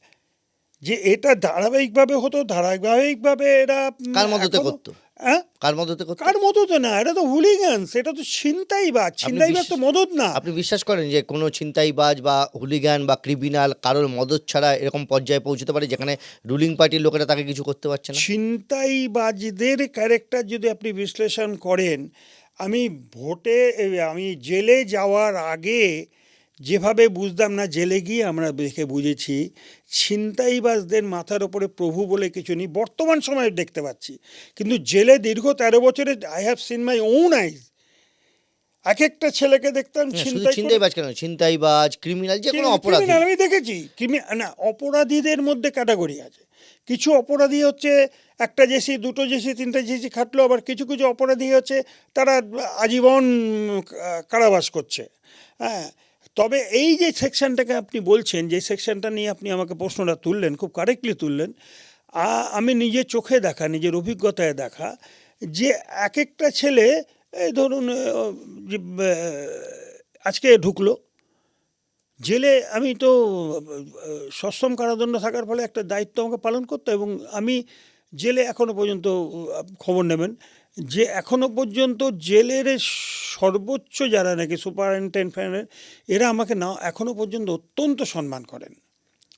যে এটা ধারাবাহিকভাবে এরা কার মদতে এখনো- করতো? হ্যাঁ, কার মদতে করতো? কার মদত না, এটা তো হুলিগানস, এটা তো ছিনতাইবাজ তো মদত না। আপনি বিশ্বাস করেন যে কোনো ছিনতাইবাজ বা হুলিগান বা ক্রিমিনাল কারোর মদত ছাড়া এরকম পর্যায়ে পৌঁছতে পারে যেখানে রুলিং পার্টির লোকেরা তাকে কিছু করতে পারছে না? ছিনতাইবাজদের ক্যারেক্টার যদি আপনি বিশ্লেষণ করেন, আমি আমি জেলে যাওয়ার আগে যেভাবে বুঝতাম না, জেলে গিয়ে আমরা দেখে বুঝেছি ছিনতাইবাজদের মাথার ওপরে প্রভু বলে কিছু নেই, বর্তমান সময়ে দেখতে পাচ্ছি। কিন্তু জেলে দীর্ঘ 13 বছরে I have seen my own eyes, এক একটা ছেলেকে দেখতাম হ্যাঁ, শুধু ছিনতাই করে- ছিনতাইবাজ কেন, ছিনতাইবাজ, ক্রিমিনাল, যে কোনো অপরাধী। ক্রিমিনাল আমি দেখেছি। না, অপরাধীদের মধ্যে ক্যাটাগরি আছে। কিছু অপরাধী হচ্ছে একটা জেসি, দুটো জেসি, তিনটা জেসি খাটলো, আবার কিছু কিছু অপরাধী হচ্ছে তারা আজীবন কারাবাস করছে। হ্যাঁ, তবে এই যে সেকশনটাকে আপনি বলছেন, যে সেকশনটা নিয়ে আপনি আমাকে প্রশ্নটা তুললেন, খুব কারেক্টলি তুললেন। আমি নিজের চোখে দেখা, নিজের অভিজ্ঞতায় দেখা, যে এক একটা ছেলে, এই ধরুন যে আজকে ঢুকলো জেলে, আমি তো সশ্রম কারাদণ্ড থাকার ফলে একটা দায়িত্ব আমাকে পালন করতে, এবং আমি জেলে এখনো পর্যন্ত, খবর নেবেন যে এখনো পর্যন্ত জেলের সর্বোচ্চ যারা নাকি সুপারিনটেন্ডেন্ট, এরা আমাকে না এখনো পর্যন্ত অত্যন্ত সম্মান করেন,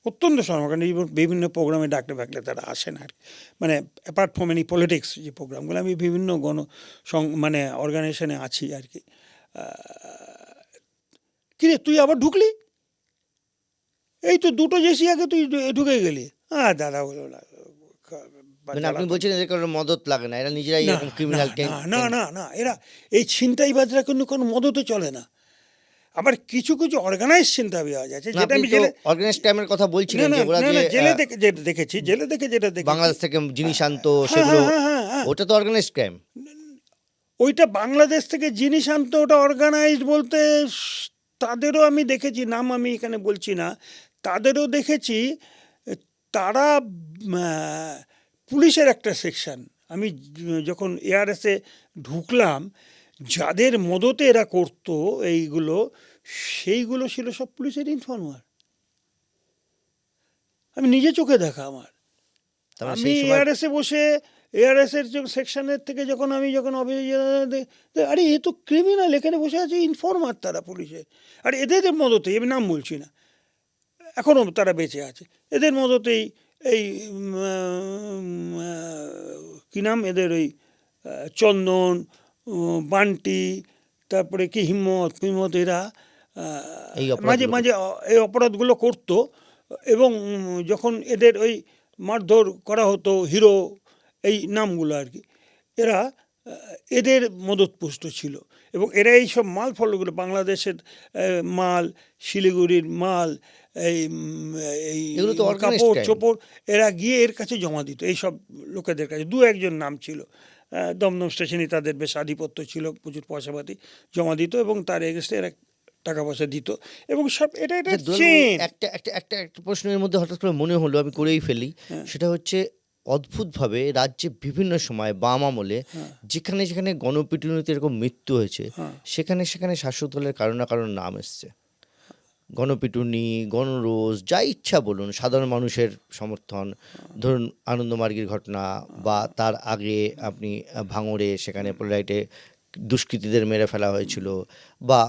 অত্যন্ত সম্মান করেন। বিভিন্ন প্রোগ্রামে ডাকলে তারা আসেন আর কি। মানে অ্যাপার্ট ফ্রম এনি পলিটিক্স, যে প্রোগ্রামগুলো, আমি বিভিন্ন মানে অর্গানাইজেশনে আছি আর কি। কিরে তুই আবার ঢুকলি, এই তো দুটো জেসি আগে তুই ঢুকে গেলি। দাদা বলো না, মানে আপনি বলছেন এদের কারোর মদত লাগে না, এরা নিজেরাই না, এরকম ক্রিমিনাল। না না না, এরা এই ছিনতাইবাজরা কিন্তু কোনো মদতে চলে না। আবার কিছু কিছু অর্গানাইজ ছিনতাইবাজ আছে, যেটা আমি জেলে অর্গানাইজ ক্রাইমের কথা না বলছিলেন, না যে ওরা না, যে জেলে দেখেছি, জেলে দেখে যেটা দেখেছি, বাংলাদেশ থেকে জিনিস আনতো হ্যাঁ, সেগুলো, হ্যাঁ, হ্যাঁ, হ্যাঁ। ওটা তো অর্গানাইজ ক্রাইম। ওইটা বাংলাদেশ থেকে জিনিস আনতো, ওটা অর্গানাইজড বলতে তাদেরও আমি দেখেছি, নাম আমি এখানে বলছি না, তাদেরও দেখেছি। তারা পুলিশের একটা সেকশন, আমি যখন এআরএসে ঢুকলাম, যাদের মদতে এরা করতো এইগুলো, সেইগুলো ছিল সব পুলিশের ইনফর্মার। আমি নিজে চোখে দেখা আমার। তার মানে আমি সেই সময় এআরএসে বসে, এআরএসের সেকশনের থেকে যখন আরে এ তো ক্রিমিনাল, এখানে বসে আছে ইনফর্মার, তারা পুলিশের। আর এদের মদতেই, আমি নাম বলছি না, এখনও তারা বেঁচে আছে, এদের মদতেই এই কী নাম এদের, ওই চন্দন, বান্টি, তারপরে কি হিম্মত, এরা এই মাঝে অপরাধগুলো মাঝে এই অপরাধগুলো করতো। এবং যখন এদের ওই মারধর করা হতো, হিরো, এই নামগুলো আর কি, এরা এদের মদতপুষ্ট ছিল। এবং এরা এই সব মাল ফলগুলো, বাংলাদেশের মাল, শিলিগুড়ির মাল, এই এগুলো তো organized কাপড় crime। চোপড়, এরা গিয়ে এর কাছে জমা দিত, এইসব লোকেদের কাছে। দু একজন নাম ছিল, দমদম স্টেশনে তাদের বেশ আধিপত্য ছিল, প্রচুর পয়সাপাতি জমা দিত, এবং তার এগেস্টে এরা টাকা পয়সা দিত এবং সব এটা আচ্ছা, দুলালবাবু, চেন। একটা প্রশ্নের মধ্যে হঠাৎ করে মনে হলো, আমি করেই ফেলি। হ্যাঁ। সেটা হচ্ছে, অদ্ভুতভাবে রাজ্যে বিভিন্ন সময় বাম আমলে হ্যাঁ। যেখানে যেখানে গণপিটুনিতে এরকম মৃত্যু হয়েছে, হ্যাঁ। সেখানে সেখানে শাসক দলের কারো না কারোর নাম এসছে। গণপিটুনি, গণরোষ, যা ইচ্ছা বলুন, সাধারণ মানুষের সমর্থন, ধরুন আনন্দমার্গীর ঘটনা, বা তার আগে আপনি ভাঙড়ে সেখানে পোলাইটে দুষ্কৃতীদের মেরে ফেলা হয়েছিল, বা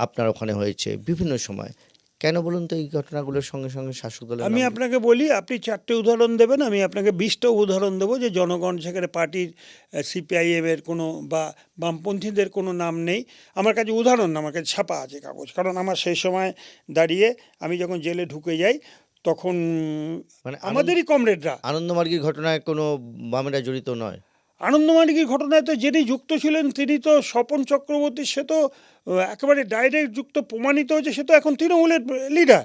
আপনার ওখানে হয়েছে বিভিন্ন সময়। কেন বলুন তো এই ঘটনাগুলোর সঙ্গে সঙ্গে শাসক দলের আমি নাম? আপনাকে বলি, আপনি 4টে উদাহরণ দেবেন, আমি আপনাকে 20টা উদাহরণ দেবো যে জনগণ সেখানে পার্টির সিপিআইএমের কোনো বা বামপন্থীদের কোনো নাম নেই। আমার কাছে উদাহরণ না, আমার কাছে ছাপা আছে কাগজ, কারণ আমার সেই সময় দাঁড়িয়ে আমি যখন জেলে ঢুকে যাই তখন মানে আমাদেরই কমরেডরা। আনন্দমার্গীর ঘটনায় কোনো বামেরা জড়িত নয়? আনন্দমার্গীর ঘটনায় তো যিনি যুক্ত ছিলেন তিনি তো স্বপন চক্রবর্তী, সে তো একেবারে ডাইরেক্ট যুক্ত, প্রমাণিত হয়েছে, সে তো এখন তৃণমূলের লিডার,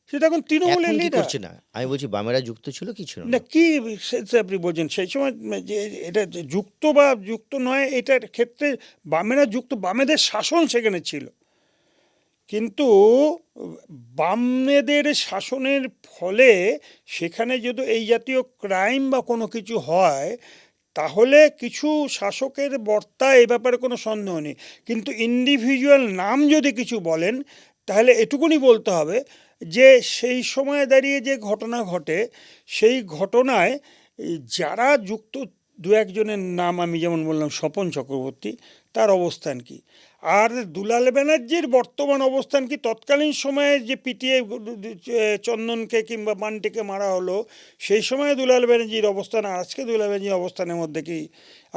সেটা এখন তৃণমূলের এখন কি লিডার। করছে না? আমি বলছি বামেরা যুক্ত ছিল কি ছিল না না? কি সে আপনি বলছেন সেই সময় যে এটা যে যুক্ত বা যুক্ত নয়, এটার ক্ষেত্রে বামেরা যুক্ত, বামেদের শাসন সেখানে ছিল, কিন্তু বামেদের শাসনের ফলে সেখানে যদি এই জাতীয় ক্রাইম বা কোনো কিছু হয় তাহলে কিছু শাসকের বর্তা, এই ব্যাপারে কোনো সন্দেহ নেই। কিন্তু ইন্ডিভিজুয়াল নাম যদি কিছু বলেন তাহলে এটুকুনি বলতে হবে যে সেই সময় দাঁড়িয়ে যে ঘটনা ঘটে সেই ঘটনায় যারা যুক্ত, দু একজনের নাম আমি যেমন বললাম স্বপন চক্রবর্তী, তার অবস্থান কি, আর দুলাল ব্যানার্জির বর্তমান অবস্থান কি, তৎকালীন সময়ে যে পিটিয়ে চন্দনকে কিংবা বান্টিকে মারা হলো সেই সময় দুলাল ব্যানার্জির অবস্থান আর আজকে দুলাল ব্যানার্জির অবস্থানের মধ্যে কি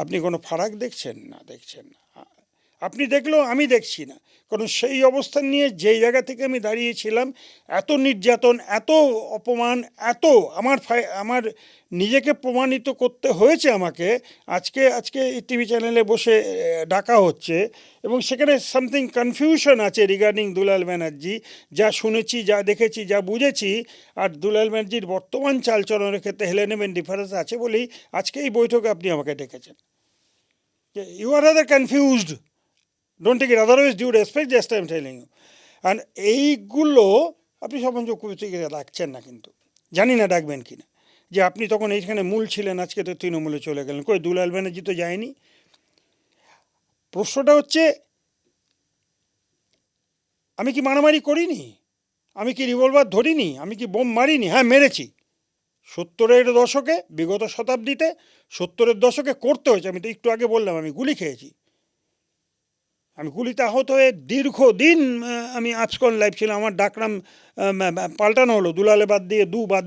আপনি কোনো ফারাক দেখছেন? না, দেখছেন না। আপনি দেখলেও আমি দেখছি না, কারণ সেই অবস্থান নিয়ে যেই জায়গা থেকে আমি দাঁড়িয়েছিলাম, এত নির্যাতন, এত অপমান, এত আমার নিজেকে প্রমাণিত করতে হয়েছে আমাকে, আজকে টিভি চ্যানেলে বসে ডাকা হচ্ছে এবং সেখানে সামথিং কনফিউশন আছে রিগার্ডিং দুলাল ব্যানার্জি, যা শুনেছি, যা দেখেছি, যা বুঝেছি, আর দুলাল ব্যানার্জির বর্তমান চালচলনের ক্ষেত্রে হেলেনেমেন্ট ডিফারেন্স আছে বলেই আজকে এই বৈঠকে আপনি আমাকে ডেকেছেন। You are rather confused, don't take it otherwise, due respect, just I am telling you. And এইগুলো আপনি স্বপন চক্রবর্তীকে ডাকছেন না, কিন্তু জানি না ডাকবেন কি না, যে আপনি তখন এইখানে মূল ছিলেন, আজকে তো তৃণমূলে চলে গেলেন, কই দুলাল ব্যানার্জি তো যায়নি। প্রশ্নটা হচ্ছে, আমি কি মারামারি করিনি? আমি কি রিভলভার ধরিনি? আমি কি বোম মারিনি? হ্যাঁ, মেরেছি। 70-এর দশকে, বিগত শতাব্দীতে 70-এর দশকে করতে হয়েছে। আমি তো একটু আগে বললাম আমি গুলি খেয়েছি, আমি গুলিতে আহত হয়ে দীর্ঘদিন আমি আজকন লাইফ ছিলাম, আমার ডাকনাম পাল্টানো হলো, দুলালে বাদ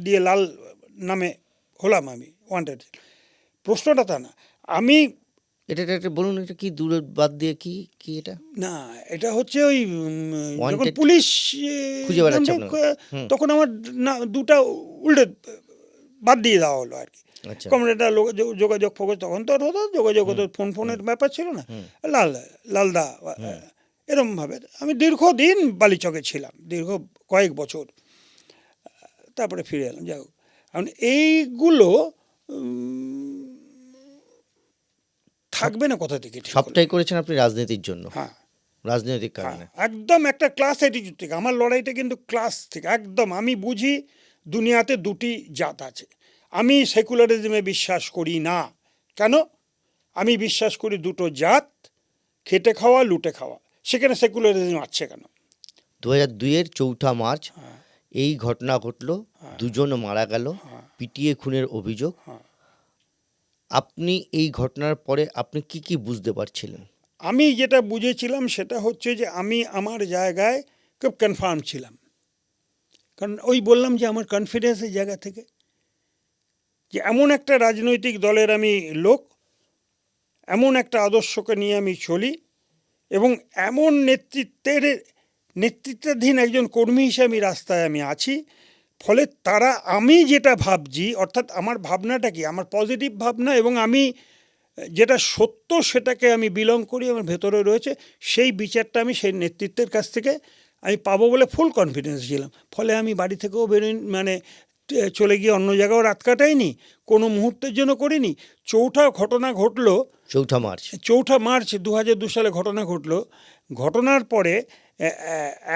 দিয়ে লাল নামে হলাম আমি ওয়ান্টেড। প্রশ্নটা তা না। আমি এটা বলুন, এটা কি দূর বাদ দিয়ে কি কি এটা? না, এটা হচ্ছে ওই যখন Wanted পুলিশ খুঁজে বেড়াচ্ছে নামবে, আপনার? তখন আমার না দুটা উল্টে বাদ দিয়ে দেওয়া হলো আর কি। আচ্ছা। কমরেডরা যোগাযোগ ফোগাযোগ, তখন তো আর হতো যোগাযোগ হতো, ফোনের ব্যাপার ছিল না, লালদা এরমভাবে আমি দীর্ঘদিন বালিচকে ছিলাম, দীর্ঘ কয়েক বছর, তারপরে ফিরে এলাম। যাই হোক, এখন এইগুলো থাকবে না কোথা থেকে, ঠিক হলো? সবটাই করেছেন আপনি রাজনীতির জন্য, হ্যাঁ, রাজনৈতিক কারণে। একদম একটা ক্লাস অ্যাটিটিউড থেকে আমার লড়াইটা, কিন্তু ক্লাস থেকে একদম। আমি বুঝি দুনিয়াতে দুটি জাত আছে, আমি সেকুলারিজমে বিশ্বাস করি না। কেন? আমি বিশ্বাস করি দুটো জাত, খেটে খাওয়া, লুটে খাওয়া, সেখানে সেকুলারিজম আছে কেন? 2002-এর 4 মার্চ এই ঘটনা ঘটলো, দুজন মারা গেল, পিটিয়ে খুনের অভিযোগ। আপনি এই ঘটনার পরে আপনি কি কি বুঝতে পারছিলেন? আমি যেটা বুঝেছিলাম সেটা হচ্ছে যে আমি আমার জায়গায় খুব কনফার্ম ছিলাম, কারণ ওই বললাম যে আমার কনফিডেন্সের জায়গা থেকে, যে এমন একটা রাজনৈতিক দলের আমি লোক, এমন একটা আদর্শকে নিয়ে আমি চলি, এবং এমন নেতৃত্বাধীন একজন কর্মী হিসেবে আমি রাস্তায় আমি আছি। ফলে তারা, আমি যেটা ভাবছি, অর্থাৎ আমার ভাবনাটা কি, আমার পজিটিভ ভাবনা, এবং আমি যেটা সত্য সেটাকে আমি বিলং করি, আমার ভেতরে রয়েছে, সেই বিচারটা আমি সেই নেতৃত্বের কাছ থেকে আমি পাবো বলে ফুল কনফিডেন্স ছিলাম। ফলে আমি বাড়ি থেকেও বেরোই, মানে চলে গিয়ে অন্য জায়গাও রাত কাটাইনি, কোনো মুহূর্তের জন্য করিনি। চৌঠা ঘটনা ঘটলো 4 মার্চ 2002 সালে ঘটনা ঘটলো। ঘটনার পরে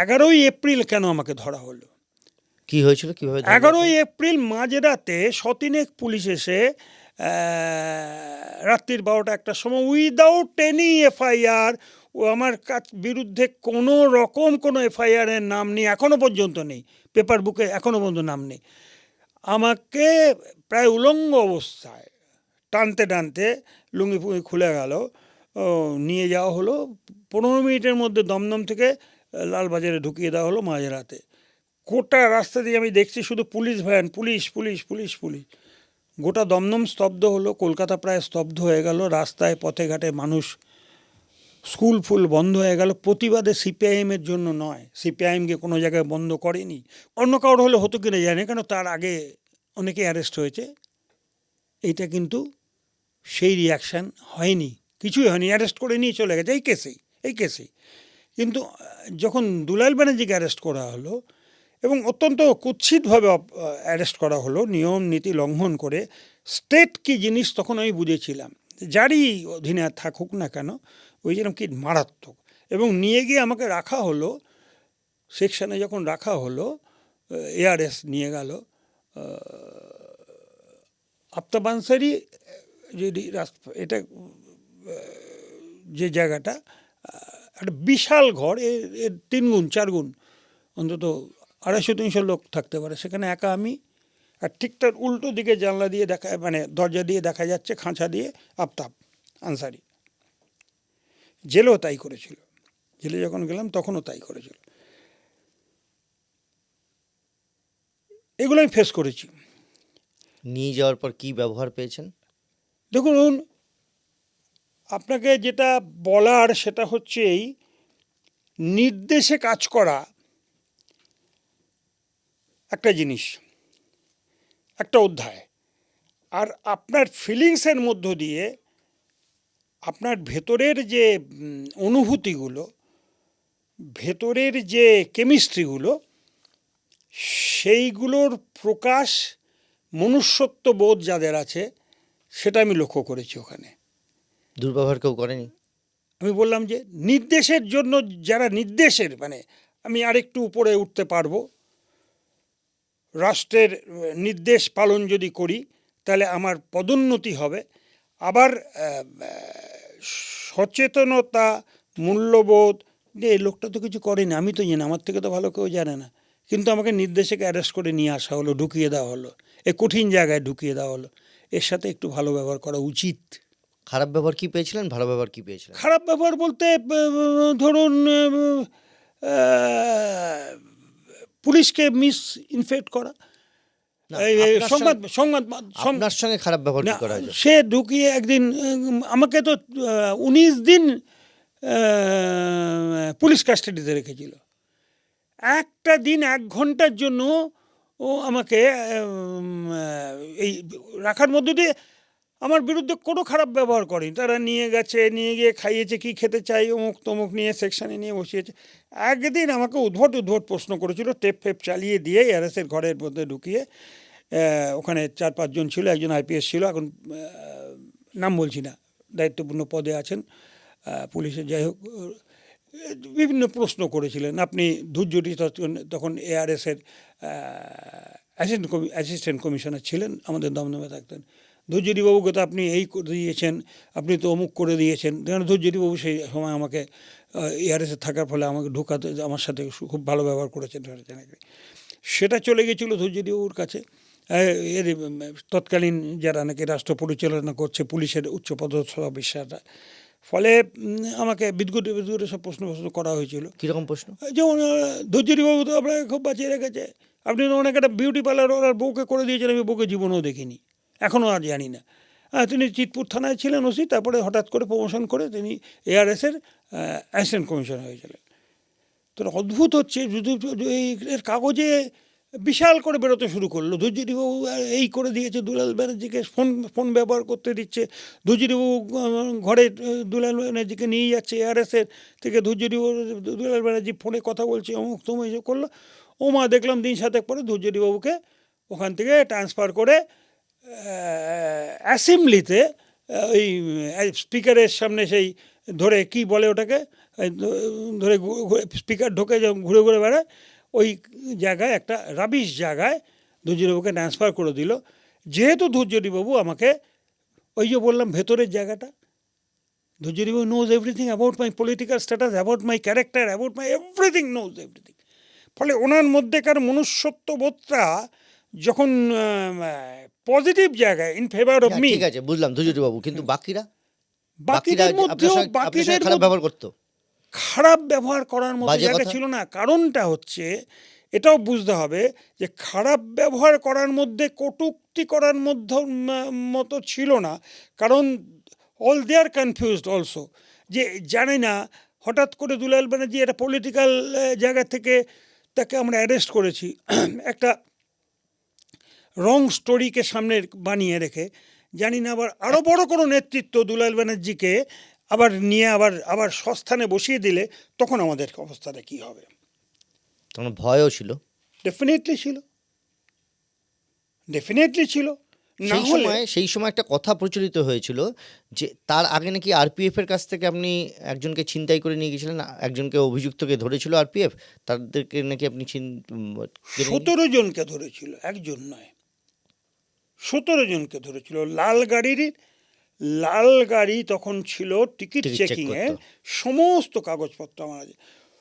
11ই এপ্রিল কেন আমাকে ধরা হলো? কি হয়েছিল, কিভাবে ধরা 11ই এপ্রিল মাঝরাতে শতিনেক পুলিশ এসে রাত্রির 12টা-1টার সময় উইদাউট এনি এফআইআর, ও আমার বিরুদ্ধে কোনো রকম কোনো এফআইআরের নাম নেই, এখনও পর্যন্ত নেই, পেপার বুকে এখনও পর্যন্ত নাম নেই, আমাকে প্রায় উলঙ্গ অবস্থায় টানতে টানতে লুঙ্গি ফুঙ্গি খুলে গেল, নিয়ে যাওয়া হলো। 15 মিনিটের মধ্যে দমদম থেকে লালবাজারে ঢুকিয়ে দেওয়া হলো মাঝরাতে। গোটা রাস্তা দিয়ে আমি দেখছি শুধু police van, police police police police. গোটা দমদম স্তব্ধ হলো, কলকাতা প্রায় স্তব্ধ হয়ে গেল। রাস্তায় পথে ঘাটে মানুষ, স্কুল ফুল বন্ধ হয়ে গেল। প্রতিবাদে সিপিআইএমের জন্য নয়, সিপিআইএমকে কোনো জায়গায় বন্ধ করেনি। অন্য কারোর হলে হতো কিনা জানি, কেন তার আগে অনেকে অ্যারেস্ট হয়েছে। এইটা কিন্তু সেই রিয়াকশান হয়নি, কিছুই হয়নি, অ্যারেস্ট করে নিয়ে চলে গেছে এই কেসেই। কিন্তু যখন দুলাল ব্যানার্জিকে অ্যারেস্ট করা হলো, এবং অত্যন্ত কুৎসিতভাবে অ্যারেস্ট করা হলো, নিয়ম নীতি লঙ্ঘন করে, স্টেট কী জিনিস তখন আমি বুঝেছিলাম, যারই অধীনে থাকুক না কেন, ওই যেরকম কি মারাত্মক। এবং নিয়ে গিয়ে আমাকে রাখা হলো সেকশানে, যখন রাখা হলো এআরএস নিয়ে গেল আফতাব আনসারি, এটা যে জায়গাটা, একটা বিশাল ঘর, এর 3 গুণ 4 গুণ, অন্তত 250-300 লোক থাকতে পারে সেখানে। একা আমি, আর ঠিক তার উল্টো দিকে জানলা দিয়ে দেখা, মানে দরজা দিয়ে দেখা যাচ্ছে খাঁচা দিয়ে আফতাব আনসারি। জেলেও তাই করেছিল, জেলে যখন গেলাম তখনও তাই করেছিল। এগুলো আমি ফেস করেছি। নিয়ে যাওয়ার পর কি ব্যবহার পেয়েছেন? দেখুন, আপনাকে যেটা বলার সেটা হচ্ছে এই, নির্দেশে কাজ করা একটা জিনিস, একটা অধ্যায়, আর আপনার ফিলিংসের মধ্য দিয়ে আপনার ভেতরের যে অনুভূতিগুলো, ভেতরের যে কেমিস্ট্রিগুলো, সেইগুলোর প্রকাশ মনুষ্যত্ব বোধ যাদের আছে, সেটা আমি লক্ষ্য করেছি ওখানে। দুর্ব্যবহার কেউ করেনি? আমি বললাম যে নির্দেশের জন্য যারা নির্দেশের, মানে আমি আরেকটু উপরে উঠতে পারবো, রাষ্ট্রের নির্দেশ পালন যদি করি তাহলে আমার পদোন্নতি হবে। আবার সচেতনতা, মূল্যবোধ, যে এই লোকটা তো কিছু করেনি, আমি তো জানি, আমার থেকে তো ভালো কেউ জানে না, কিন্তু আমাকে নির্দেশকে অ্যারেস্ট করে নিয়ে আসা হলো, ঢুকিয়ে দেওয়া হলো, এ কঠিন জায়গায় ঢুকিয়ে দেওয়া হলো। এর সাথে একটু ভালো ব্যবহার করা উচিত। খারাপ ব্যবহার কি পেয়েছিলেন, ভালো ব্যবহার কি পেয়েছিলেন? খারাপ ব্যবহার বলতে ধরুন পুলিশকে মিস ইনফেক্ট করা, না, এই আপনার সংবাদ আপনার সঙ্গে খারাপ ব্যবহার কি করা হয়েছে? সে ঢুকিয়ে একদিন আমাকে তো 19 দিন পুলিশ কাস্টাডিতে রেখেছিল। একটা দিন 1 ঘন্টার জন্য ও আমাকে এই রাখার মধ্য দিয়ে আমার বিরুদ্ধে কোনো খারাপ ব্যবহার করেনি। তারা নিয়ে গেছে, নিয়ে গিয়ে খাইয়েছে, কি খেতে চাই, অমুক তমুক নিয়ে সেকশানে নিয়ে বসিয়েছে। একদিন আমাকে উদ্ভট প্রশ্ন করেছিল, টেপ ফেপ চালিয়ে দিয়ে এআরএসের ঘরের মধ্যে ঢুকিয়ে। ওখানে 4-5 জন ছিল, একজন আইপিএস ছিল, এখন নাম বলছি না, দায়িত্বপূর্ণ পদে আছেন পুলিশের। যাই হোক, বিভিন্ন প্রশ্ন করেছিলেন। আপনি ধৈর্যটি তখন এআরএসের অ্যাসিস্ট্যান্ট কমিশনার ছিলেন, আমাদের দমদমে থাকতেন। ধৈর্যবাবুকে তো আপনি এই করে দিয়েছেন, আপনি তো অমুক করে দিয়েছেন। কারণ ধৈর্যবাবু সেই সময় আমাকে এআরএসে থাকার ফলে আমাকে ঢোকাতে, আমার সাথে খুব ভালো ব্যবহার করেছেন। সেটা চলে গেছিলো ধৈর্যবাবুর কাছে। এর তৎকালীন যারা নাকি রাষ্ট্র পরিচালনা করছে, পুলিশের উচ্চপদস্থ অফিসাররা। ফলে আমাকে বিদ্যুৎ সব প্রশ্ন করা হয়েছিল। কীরকম প্রশ্ন? যেমন ধৈর্যবাবু তো আপনাকে খুব বাঁচিয়ে রেখেছে, আপনি তো অনেক একটা বিউটি পার্লার ওনার বউকে করে দিয়েছেন, আমি বউকে জীবনেও দেখিনি, এখনও আর জানি না। তিনি চিতপুর থানায় ছিলেন ওসি, তারপরে হঠাৎ করে প্রমোশন করে তিনি এআরএসের অ্যাসিস্ট্যান্ট কমিশনার হয়েছিলেন। তো অদ্ভুত হচ্ছে, এর কাগজে বিশাল করে বেরোতে শুরু করলো, ধৈর্যবাবু এই করে দিয়েছে, দুলাল ব্যানার্জিকে ফোন ব্যবহার করতে দিচ্ছে, ধৈর্যবাবু ঘরে দুলাল ব্যানার্জিকে নিয়ে যাচ্ছে এআরএসের থেকে, দুলাল ব্যানার্জি ফোনে কথা বলছে, অমুক তমুক এসব করলো। ও মা, দেখলাম দিন 7 পরে ধৈর্যবাবুকে ওখান থেকে ট্রান্সফার করে অ্যাসেম্বলিতে ওই স্পিকারের সামনে সেই ধরে কি বলে ওটাকে এই ধরে স্পিকার ঢোকে যখন ঘুরে ঘুরে বেড়ায় ওই জায়গায় একটা রাবিশ জায়গায় ধৈর্যবাবুকে ট্রান্সফার করে দিল। যেহেতু ধৈর্যবাবু আমাকে ওই যে বললাম ভেতরের জায়গাটা, ধৈর্যবাবু knows everything about my political status, about my character, about my everything, knows everything. ফলে ওনার মধ্যেকার মনুষ্যত্ববোধটা যখন পজিটিভ জায়গায় ইন ফেভার অফ মি, ঠিক আছে, বুঝলাম বাবু, কিন্তু বাকিরা বাকিদের আপনার মধ্যেও সঙ্গে খারাপ ব্যবহার করতো? খারাপ ব্যবহার করার মতো বাজে জায়গা কথা? ছিল না। কারণটা হচ্ছে এটাও বুঝতে হবে যে খারাপ ব্যবহার করার মধ্যে কটূক্তি করার মতো ছিল না। কারণ অল দে আর কনফিউজড অলসো, যে জানে না হঠাৎ করে দুলাল ব্যানার্জি একটা পলিটিক্যাল জায়গা থেকে তাকে আমরা অ্যারেস্ট করেছি একটা রং স্টোরিকে সামনে বানিয়ে রেখে, জানি না আবার আরও বড় কোনো নেতৃত্ব দুলাল ব্যানার্জিকে আবার নিয়ে আবার সস্থানে বসিয়ে দিলে তখন আমাদের অবস্থাটা কী হবে। তখন ভয়ও ছিল। ডেফিনেটলি ছিল, ডেফিনেটলি ছিল। না হলে সেই সময় একটা কথা প্রচলিত হয়েছিল যে তার আগে নাকি আরপিএফ এর কাছ থেকে আপনি একজনকে ছিনতাই করে নিয়ে গেছিলেন, একজনকে অভিযুক্তকে ধরেছিল আরপিএফ, তাদেরকে নাকি আপনি 17 জনকে ধরেছিল, একজন নয়, 17 জনকে ধরেছিল। লাল গাড়ি তখন ছিল টিকিট টিকিট চেক চেকিংয়ে, করতো। সমস্ত কাগজপত্র আমার আছে।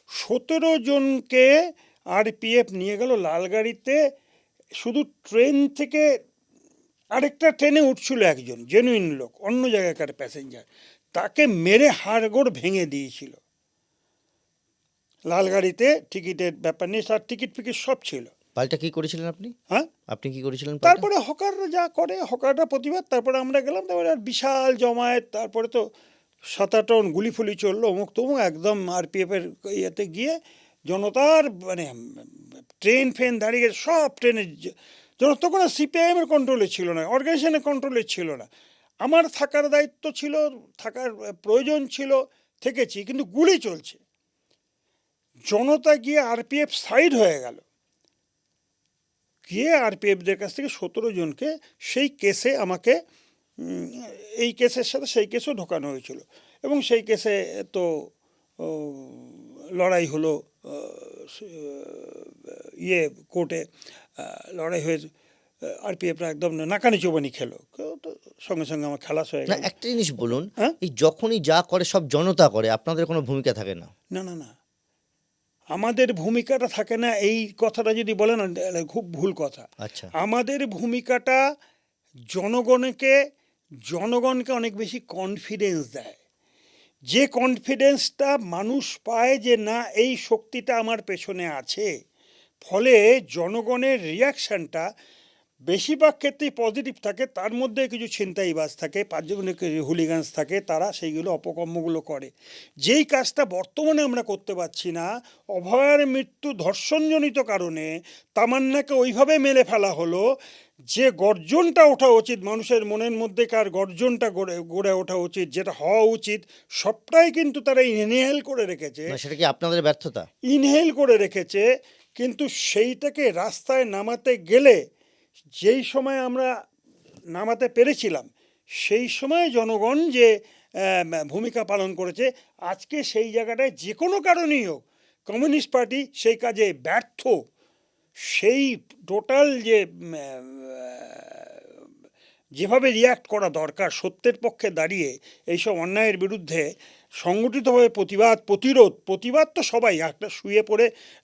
17 জনকে আরপিএফ নিয়ে গেল লাল গাড়িতে। শুধু ট্রেন থেকে আরেকটা ট্রেনে উঠছিল একজন জেনুইন লোক, অন্য জায়গাকার প্যাসেঞ্জার, তাকে মেরে হাড়গোড় ভেঙে দিয়েছিল। লাল গাড়িতে টিকিটের ব্যাপার নেই, তার টিকিট ফিকিট সব ছিল। পাল্টা কি করেছিলেন আপনি? হ্যাঁ, আপনি কি করেছিলেন পাল্টা? তারপরে হকাররা যা করে, হকাররা প্রতিবাদ, তারপরে আমরা গেলাম, তারপরে আর বিশাল জমায়েত, তারপরে তো 7-8 রাউন্ড গুলি ফুলি চললো, অমুক তমুক, একদম আরপিএফের ইয়েতে গিয়ে জনতার মানে ট্রেন ফেন দাঁড়িয়ে গেছে, সব ট্রেনের তখন সিপিআইএমের কন্ট্রোলে ছিল না, অর্গানাইজেশনের কন্ট্রোলে ছিল না। আমার থাকার দায়িত্ব ছিল, থাকার প্রয়োজন ছিল, থেকেছি, কিন্তু গুলি চলছে। জনতা গিয়ে আরপিএফ সাইড হয়ে গেল, গিয়ে আরপিএফদের কাছ থেকে 17 জনকে সেই কেসে আমাকে এই কেসের সাথে সেই কেসও ঢোকানো হয়েছিল। এবং সেই কেসে তো লড়াই হলো, কোর্টে লড়াই হয়ে আরপিএফরা একদম নাকানি চোবানি খেলো, তো সঙ্গে সঙ্গে আমার খালাস হয়ে না, গেল। একটা জিনিস বলুন, হ্যাঁ? এই যখনই যা করে সব জনতা করে, আপনাদের কোনো ভূমিকা থাকে না? না না না, আমাদের ভূমিকাটা থাকে না, এই কথাটা যদি বলেন খুব ভুল কথা। আচ্ছা, আমাদের ভূমিকাটা জনগণকে অনেক বেশি কনফিডেন্স দেয়। যে কনফিডেন্সটা মানুষ পায় যে না, এই শক্তিটা আমার পেছনে আছে, ফলে জনগণের রিয়াকশানটা বেশিরভাগ ক্ষেত্রেই পজিটিভ থাকে। তার মধ্যে কিছু ছিনতাইবাজ থাকে, 5 জনের হুলিগান্স থাকে, তারা সেইগুলো অপকর্মগুলো করে। যেই কাজটা বর্তমানে আমরা করতে পারছি না, অভয়ার মৃত্যু ধর্ষণজনিত কারণে তামান্নাকে ওইভাবে মেরে ফেলা হলো, যে গর্জনটা ওঠা উচিত, মানুষের মনের মধ্যেকার গর্জনটা গড়ে ওঠা উচিত, যেটা হওয়া উচিত, সবটাই কিন্তু তারা ইনহেল করে রেখেছে। না, সেটা কি আপনাদের ব্যর্থতা? ইনহেল করে রেখেছে, কিন্তু সেইটাকে রাস্তায় নামাতে গেলে, যেই সময় আমরা নামাতে পেরেছিলাম, সেই সময় জনগণ যে ভূমিকা পালন করেছে, আজকে সেই জায়গাটায় যে কোনো কারণেই হোক কমিউনিস্ট পার্টি সেই কাজে ব্যর্থ। সেই টোটাল যে যেভাবে রিয়্যাক্ট করা দরকার সত্যের পক্ষে দাঁড়িয়ে এইসব অন্যায়ের বিরুদ্ধে সংগঠিতভাবে প্রতিবাদ তো সবাই একটা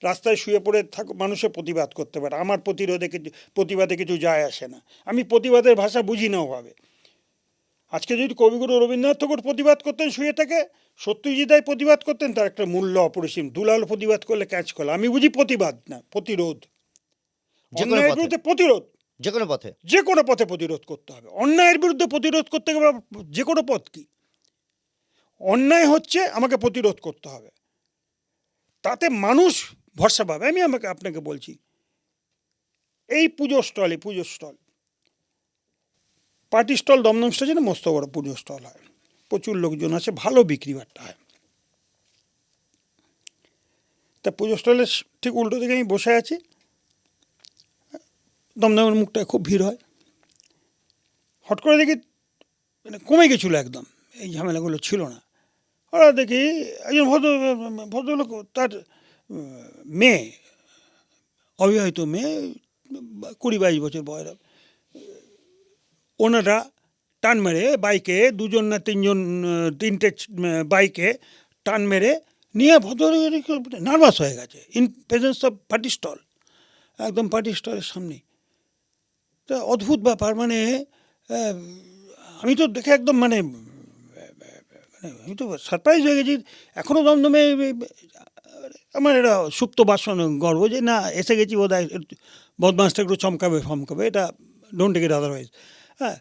রাস্তায় শুয়ে পড়ে মানুষের প্রতিবাদ করতে পারে। আমার প্রতিবাদে কিছু যায় আসে না, আমি প্রতিবাদের ভাষা বুঝি না ওভাবে। আজকে যদি কবিগুরু রবীন্দ্রনাথ ঠাকুর প্রতিবাদ করতেন শুয়ে থেকে, সত্যজিৎ রায় প্রতিবাদ করতেন, তার একটা মূল্য অপরিসীম। দুলাল প্রতিবাদ করলে ক্যাচ করলো। আমি বুঝি প্রতিবাদ না, প্রতিরোধ। অন্যায়ের বিরুদ্ধে প্রতিরোধ, যে কোনো পথে, যে কোনো পথে প্রতিরোধ করতে হবে। অন্যায়ের বিরুদ্ধে প্রতিরোধ করতে গেলে যে কোনো পথ কি, অন্যায় হচ্ছে আমাকে প্রতিরোধ করতে হবে, তাতে মানুষ ভরসা পাবে। আমি আপনাকে বলছি, এই পুজো স্টল পার্টি স্টল দমদম স্টেশনে মস্ত বড় পুজো স্টল হয়, প্রচুর লোকজন আছে, ভালো বিক্রি বাট্টা হয়। তা পুজো স্টলের ঠিক উল্টো দিকে আমি বসে আছি, দমদমের মুখটায় খুব ভিড় হয়। হট করে দেখি মানে কমে গেছিলো একদম, এই ঝামেলাগুলো ছিল না। হঠাৎ দেখি একজন ভদ্রলোক, তার মেয়ে, অবিবাহিত মেয়ে, 20-22 বছর বয়স, ওনারা টান মেরে বাইকে, 2জন না 3জন, 3টে বাইকে টান মেরে নিয়ে ভদ্রলোক নার্ভাস হয়ে গেছে in presence of party stall, একদম পার্টি স্টলের সামনে। তা অদ্ভুত ব্যাপার, মানে আমি তো দেখে একদম মানে আমি তো সারপ্রাইজ হয়ে গেছি। এখনও দমদমে আমার এটা সুপ্ত বাসন গর্ব যে না, এসে গেছি বোধহয়, বদমাসটা একটু চমকাবে ফমকাবে, এটা ডোন্ট টেক ইট আদারওয়াইজ। হ্যাঁ,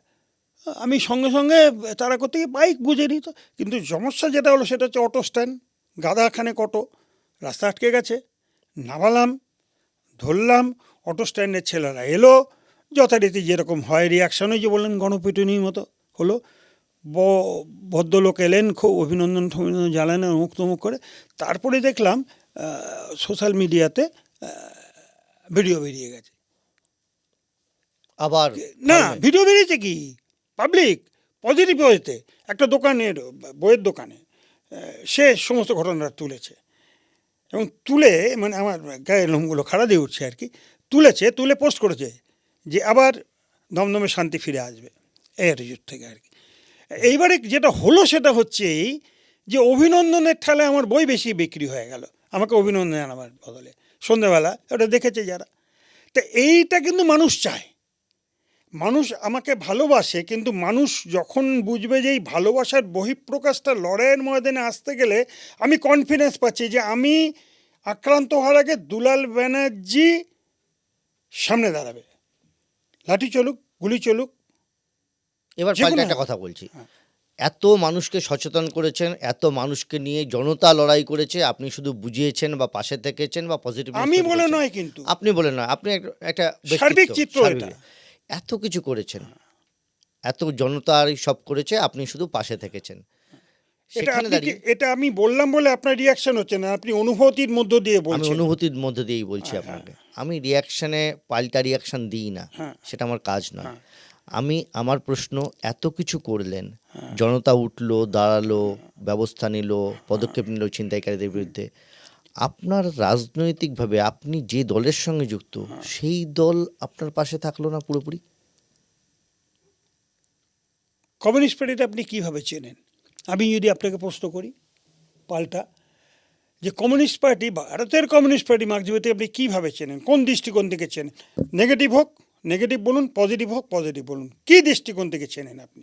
আমি সঙ্গে সঙ্গে তারা করতে গিয়ে বাইক বুঝে নিত। কিন্তু সমস্যা যেটা হলো সেটা হচ্ছে অটো স্ট্যান্ড, গাদাখানেক অটো, রাস্তা আটকে গেছে। নামালাম, ধরলাম, অটো স্ট্যান্ডের ছেলেরা এলো, যথারীতি যেরকম হয় রিয়াকশন, ওই যে বললেন গণপিটুনির মতো হলো। ভদ্রলোক এলেন, খুব অভিনন্দন জানালেন অমুক তমুক করে। তারপরে দেখলাম সোশ্যাল মিডিয়াতে ভিডিও বেরিয়ে গেছে। আবার না, ভিডিও বেরিয়েছে কি, পাবলিক পজিটিভ হয়েছে, একটা দোকানের, বইয়ের দোকানে সে সমস্ত ঘটনাটা তুলেছে, এবং তুলে মানে আমার গায়ের লোমগুলো খাড়া দিয়ে উঠছে আর কি। তুলে পোস্ট করেছে যে আবার দমদমে শান্তি ফিরে আসবে, এই অ্যাটিটিউড থেকে আর কি। এইবারে যেটা হলো সেটা হচ্ছে এই যে অভিনন্দনের ঠেলায় আমার বই বেশি বিক্রি হয়ে গেল, আমাকে অভিনন্দন জানাবার বদলে সন্ধ্যাবেলা, ওটা দেখেছে যারা। তা এইটা কিন্তু মানুষ চায়, মানুষ আমাকে ভালোবাসে, কিন্তু মানুষ যখন বুঝবে যে এই ভালোবাসার বহিঃপ্রকাশটা লড়াইয়ের ময়দানে আসতে গেলে আমি কনফিডেন্স পাচ্ছি যে আমি আক্রান্ত হওয়ার আগে দুলাল ব্যানার্জি সামনে দাঁড়াবে, লাঠি চলুক, গুলি চলুক। এবার যে কোনো- পাল্টা একটা কথা বলছি, এত মানুষকে সচেতন করেছেন, এত মানুষকে নিয়ে জনতা লড়াই করেছে, আপনি শুধু বুঝিয়েছেন বা পাশে থেকেছেন বা পজিটিভ আমি বলে নয়, কিন্তু আপনি বলে নয়, আপনি একটা ব্যক্তিত্ব, সার্বিক চিত্র সার্বিক। এটা। এত কিছু করেছেন, এত জনতার সব করেছে, আপনি শুধু পাশে থেকেছেন। এটা সেখানে আপনি দাঁড়িয়ে এটা আমি বললাম বলে আপনার রিয়াকশন হচ্ছে না, আপনি অনুভূতির মধ্য দিয়ে আমি বলছেন। অনুভূতির মধ্যে দিয়েই বলছি আপনাকে, আমি রিয়াকশনে পাল্টা রিয়াকশন দিই না, হ্যাঁ। সেটা আমার কাজ নয়। হ্যাঁ। আমি, আমার প্রশ্ন, এত কিছু করলেন, জনতা উঠলো, দাঁড়ালো, ব্যবস্থা নিল, পদক্ষেপ নিল ছিনতাইকারীদের বিরুদ্ধে, আপনার রাজনৈতিকভাবে আপনি যে দলের সঙ্গে যুক্ত, সেই দল আপনার পাশে থাকলো না পুরোপুরি? কমিউনিস্ট পার্টিটা আপনি কীভাবে চেনেন? আমি যদি আপনাকে প্রশ্ন করি পাল্টা, যে কমিউনিস্ট পার্টি, ভারতের কমিউনিস্ট পার্টি মার্ক্সবাদী আপনি কীভাবে চেনেন, কোন দৃষ্টিকোণ থেকে চেনেন? নেগেটিভ হোক নেগেটিভ বলুন, পজিটিভ হোক পজিটিভ বলুন, কী দৃষ্টিকোণ থেকে চেনেন আপনি?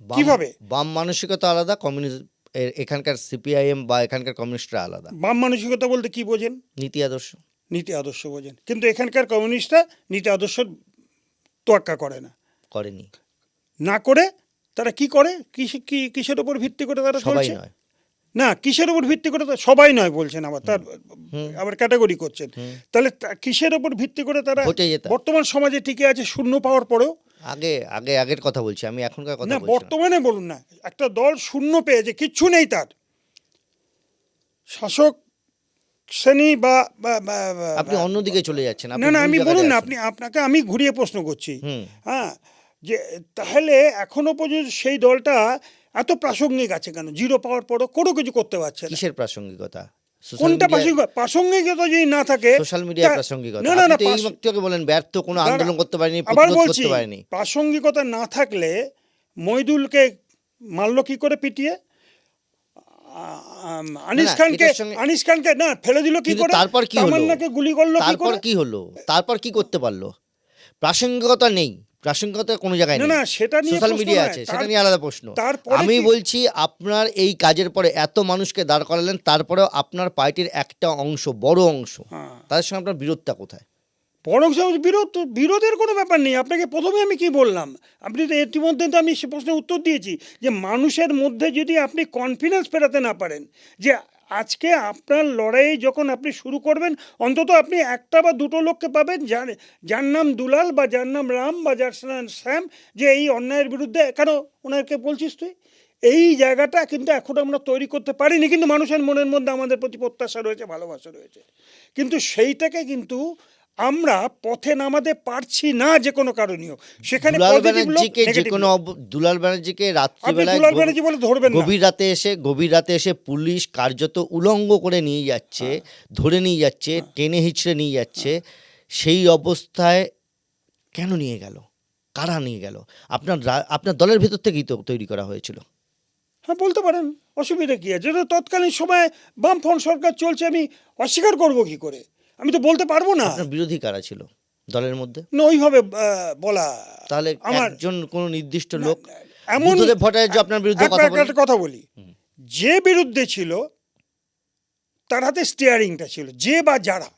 কিভাবে? বাম মানসিকতা আলাদা, কমিউনিস্ট, এখানকার সিপিআইএম বা এখানকার কমিউনিস্টরা আলাদা। বাম মানসিকতা বলতে কি বোঝেন? নীতি আদর্শ। নীতি আদর্শ বোঝেন, কিন্তু এখানকার কমিউনিস্টরা নীতি আদর্শ তোয়াক্কা করে না। করেনি। না করে তারা কি করে, কিসের উপর ভিত্তি করে তারা সবাই চলছে? নয়। না, কিসের উপর ভিত্তি করে? সবাই নয় বলছেন, আবার তার আবার ক্যাটাগরি করছেন। তাহলে কিসের উপর ভিত্তি করে তারা ভোটে জেতা। বর্তমান সমাজে টিকে আছে শূন্য পাওয়ার পরেও? আগের কথা বলছি আমি, এখনকার কথা না, বলছি না। বর্তমানে বলুন না, একটা দল শূন্য পেয়েছে, কিচ্ছু নেই তার, শাসক শ্রেণী বা আপনি অন্যদিকে চলে যাচ্ছেন। আপনি না না, ভুল আমি জায়গায় বলুন না, আছেন। আপনাকে আমি ঘুরিয়ে প্রশ্ন করছি। হুম। হ্যাঁ, যে তাহলে এখনো পর্যন্ত সেই দলটা এত প্রাসঙ্গিক আছে কেন? জিরো পাওয়ার পরও কোনো কিছু করতে পারছে না। কিসের প্রাসঙ্গিকতা? কোনটা প্রাসঙ্গিকতা যদি না থাকে? সোশ্যাল মিডিয়ার প্রাসঙ্গিকতা। না না না, আপনি তো এই বক্তব্যকে বলেন ব্যর্থ, কোনো আন্দোলন করতে পারেনি, আবার প্রতিরোধ বলছি, করতে পারেনি। প্রাসঙ্গিকতা না থাকলে মইদুলকে মারলো কি করে পিটিয়ে? আনিস খানকে না ফেলে দিল কি কিন্তু করে? তারপর কি হলো? তামান্নাকে গুলি করলো কি তারপর করে? কি হলো? তারপর কি করতে পারলো? প্রাসঙ্গিকতা নেই, প্রাসঙ্গিকতা কোনো জায়গায় না নেই। না, সেটা নিয়ে সোশ্যাল প্রশ্ন মিডিয়া নয়। আছে, সেটা নিয়ে আলাদা প্রশ্ন। তারপরে আমি কি- বলছি আপনার এই কাজের পরে এত মানুষকে দাঁড় করালেন, তারপরেও আপনার পার্টির একটা অংশ, বড় অংশ, হ্যাঁ। তাদের সঙ্গে আপনার বিরোধটা কোথায়? বরং বিরোধের কোনো ব্যাপার নেই। আপনাকে প্রথমে আমি কি বললাম, আপনি তো ইতিমধ্যে তো আমি সে প্রশ্নের উত্তর দিয়েছি, যে মানুষের মধ্যে যদি আপনি কনফিডেন্স ফেরাতে না পারেন যে আজকে আপনার লড়াই যখন আপনি শুরু করবেন, অন্তত আপনি একটা বা দুটো লোককে পাবেন যার নাম দুলাল বা যার নাম রাম বা যার নাম শ্যাম, যে এই অন্যায়ের বিরুদ্ধে, কেন ওনাকে বলছিস তুই? এই জায়গাটা কিন্তু এখন আমরা তৈরি করতে পারিনি, কিন্তু মানুষের মনের মধ্যে আমাদের প্রতি প্রত্যাশা রয়েছে, ভালোবাসা রয়েছে, কিন্তু সেইটাকে কিন্তু আমরা পথে নামাতে পারছি না যে কোনো কারণীয়, সেখানে দুলাল পজিটিভ লোক ব্যানার্জিকে যে নেগেটিভ কোনো লোক। দুলাল ব্যানার্জিকে আপনি রাত্রিবেলায় দুলাল ব্যানার্জি বলে ধরবেন না। গভীর রাতে এসে পুলিশ কার্যত উলঙ্গ করে নিয়ে যাচ্ছে, ধরে নিয়ে যাচ্ছে, টেনে হিচড়ে নিয়ে যাচ্ছে। সেই অবস্থায় কেন নিয়ে গেল, কারা নিয়ে গেল? আপনার দলের ভেতর থেকেই তো তৈরি করা হয়েছিল। হ্যাঁ, বলতে পারেন, অসুবিধা কী আছে? যেটা তৎকালীন সময়ে বামফ্রন্ট সরকার চলছে, আমি অস্বীকার করব কি করে? আমি তো বলতে পারবো না। আপনার বিরোধী কারা ছিল দলের মধ্যে? না, ওইভাবে বলা তাহলে আমার একজন কোনো নির্দিষ্ট লোক, এমন বুদ্ধদেব ভট্টাচার্য আপনার বিরুদ্ধে কথা বলেন? একটা কথা বলি, যে বিরুদ্ধে ছিল তার হাতে স্টিয়ারিংটা ছিল। যে বা যারা,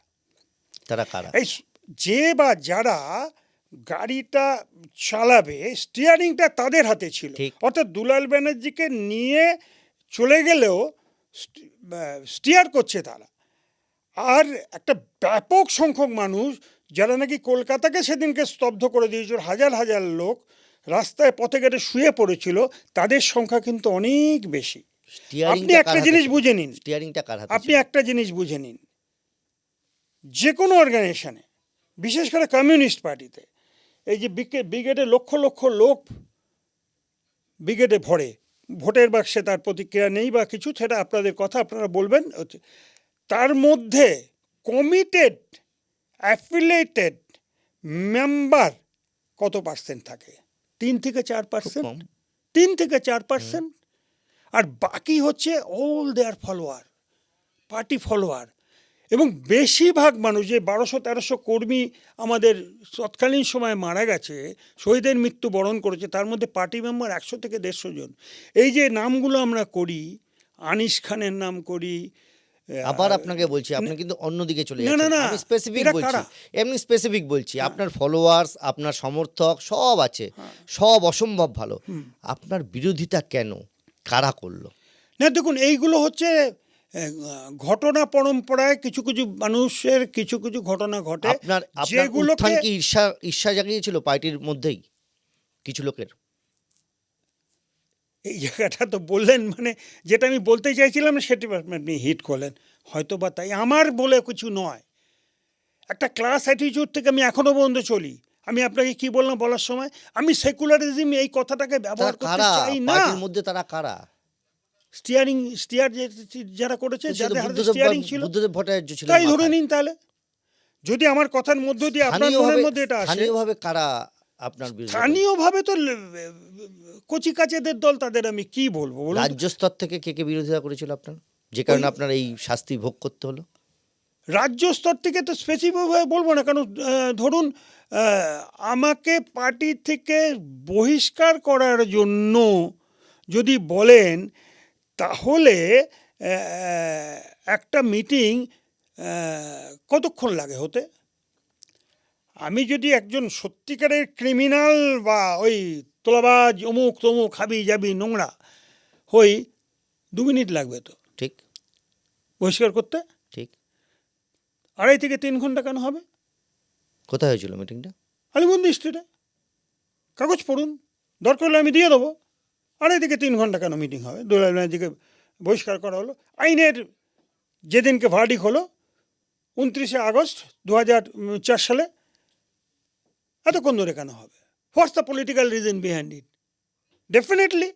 তারা কারা? এই যে বা যারা গাড়িটা চালাবে, স্টিয়ারিংটা তাদের হাতে ছিল। ঠিক। অর্থাৎ দুলাল ব্যানার্জিকে নিয়ে চলে গেলেও স্টিয়ার করছে তারা। আর একটা ব্যাপক সংখ্যক মানুষ যারা নাকি কলকাতাকে সেদিনকে স্তব্ধ করে দিয়েছিল, হাজার হাজার লোক রাস্তায় পথে ঘাটে শুয়ে পড়েছিল, তাদের সংখ্যা কিন্তু অনেক বেশি। আপনি একটা জিনিস বুঝে নিন, স্টিয়ারিংটা কার হাতে আপনি ছিল? একটা জিনিস বুঝে নিন, যে কোনো অর্গানাইজেশনে, বিশেষ করে কমিউনিস্ট পার্টিতে, এই যে ব্রিগেডে লক্ষ লক্ষ লোক ব্রিগেডে ভরে, ভোটের বাক্সে তার প্রতিক্রিয়া নেই বা কিছু, সেটা আপনাদের কথা, আপনারা বলবেন। তার মধ্যে কমিটেড অ্যাফিলিয়েটেড মেম্বার কত পার্সেন্ট থাকে? 3-4%। কম। 3-4%। আর বাকি হচ্ছে অল দেয়ার ফলোয়ার, পার্টি ফলোয়ার। এবং বেশিরভাগ মানুষ, যে 1200-1300 কর্মী আমাদের তৎকালীন সময় মারা গেছে, শহীদের মৃত্যু বরণ করেছে, তার মধ্যে পার্টি মেম্বার 100-150 জন। এই যে নামগুলো আমরা করি, আনিস খানের নাম করি, আবার আপনাকে বলছি, আপনি কিন্তু অন্যদিকে চলে না, যাচ্ছেন। না, আমি স্পেসিফিক এরা বলছি, কারা? এমনি স্পেসিফিক বলছি। আপনার ফলোয়ার্স, আপনার সমর্থক সব আছে, সব অসম্ভব ভালো। আপনার বিরোধিতা কেন, কারা করলো? না, দেখুন, এইগুলো হচ্ছে ঘটনা পরম্পরায় কিছু কিছু মানুষের কিছু কিছু ঘটনা ঘটে, আপনার যেগুলোকে উত্থান কি ঈর্ষা জাগিয়েছিল পার্টির মধ্যেই কিছু লোকের? এই জায়গাটা তো বললেন, মানে যেটা আমি বলতে চাইছিলাম সেটি আপনি হিট করলেন। হয়তো বা তাই, আমার বলে কিছু নয়। একটা ক্লাস অ্যাটিটিউড থেকে আমি এখনো পর্যন্ত চলি। আমি আপনাকে কি বললাম বলার সময়, আমি সেকুলারিজম এই কথাটাকে তারা ব্যবহার করতে কারা চাই না। পার্টির মধ্যে? তারা কারা? স্টিয়ার যারা করেছে, সে তো যাদের হাতে স্টিয়ারিং ছিল, বুদ্ধদেব ভট্টাচার্য ছিল তাই ধরে মাথায়। নিন। তাহলে যদি আমার কথার মধ্য দিয়ে আপনার মনের মধ্যে এটা আসে, স্থানীয়ভাবে কারা আপনার বিরুদ্ধে? স্থানীয়ভাবে তো কচি কাচেদের দল, তাদের আমি কি বলবো বলুন তো? রাজ্য স্তর থেকে কে কে বিরোধিতা করেছিল আপনার, যে কারণে আপনার এই শাস্তি ভোগ করতে হলো? রাজ্য স্তর থেকে তো স্পেসিফিকভাবে বলবো না, কারণ ধরুন আমাকে পার্টি থেকে বহিষ্কার করার জন্য যদি বলেন, তাহলে একটা মিটিং কতক্ষণ লাগে হতে? আমি যদি একজন সত্যিকারের ক্রিমিনাল বা ওই তোলাবাজ অমুক তমুক হাবি যাবি নোংরা হই, 2 মিনিট লাগবে তো ঠিক বহিষ্কার করতে। ঠিক 2.5 থেকে 3 ঘন্টা কেন হবে? কোথায় হয়েছিল মিটিংটা? আলিবন্দি স্ট্রিটে। কাগজ পড়ুন, দরকার হলে আমি দিয়ে দেবো। 2.5 থেকে 3 ঘন্টা কেন মিটিং হবে? দুলাল ব্যানার্জিকে বহিষ্কার করা হলো, আইনের যেদিনকে ভার্ডিক হলো 29শে আগস্ট 2004 সালে, এতক্ষণ ধরে কেন হবে? What's the political reason behind it? Definitely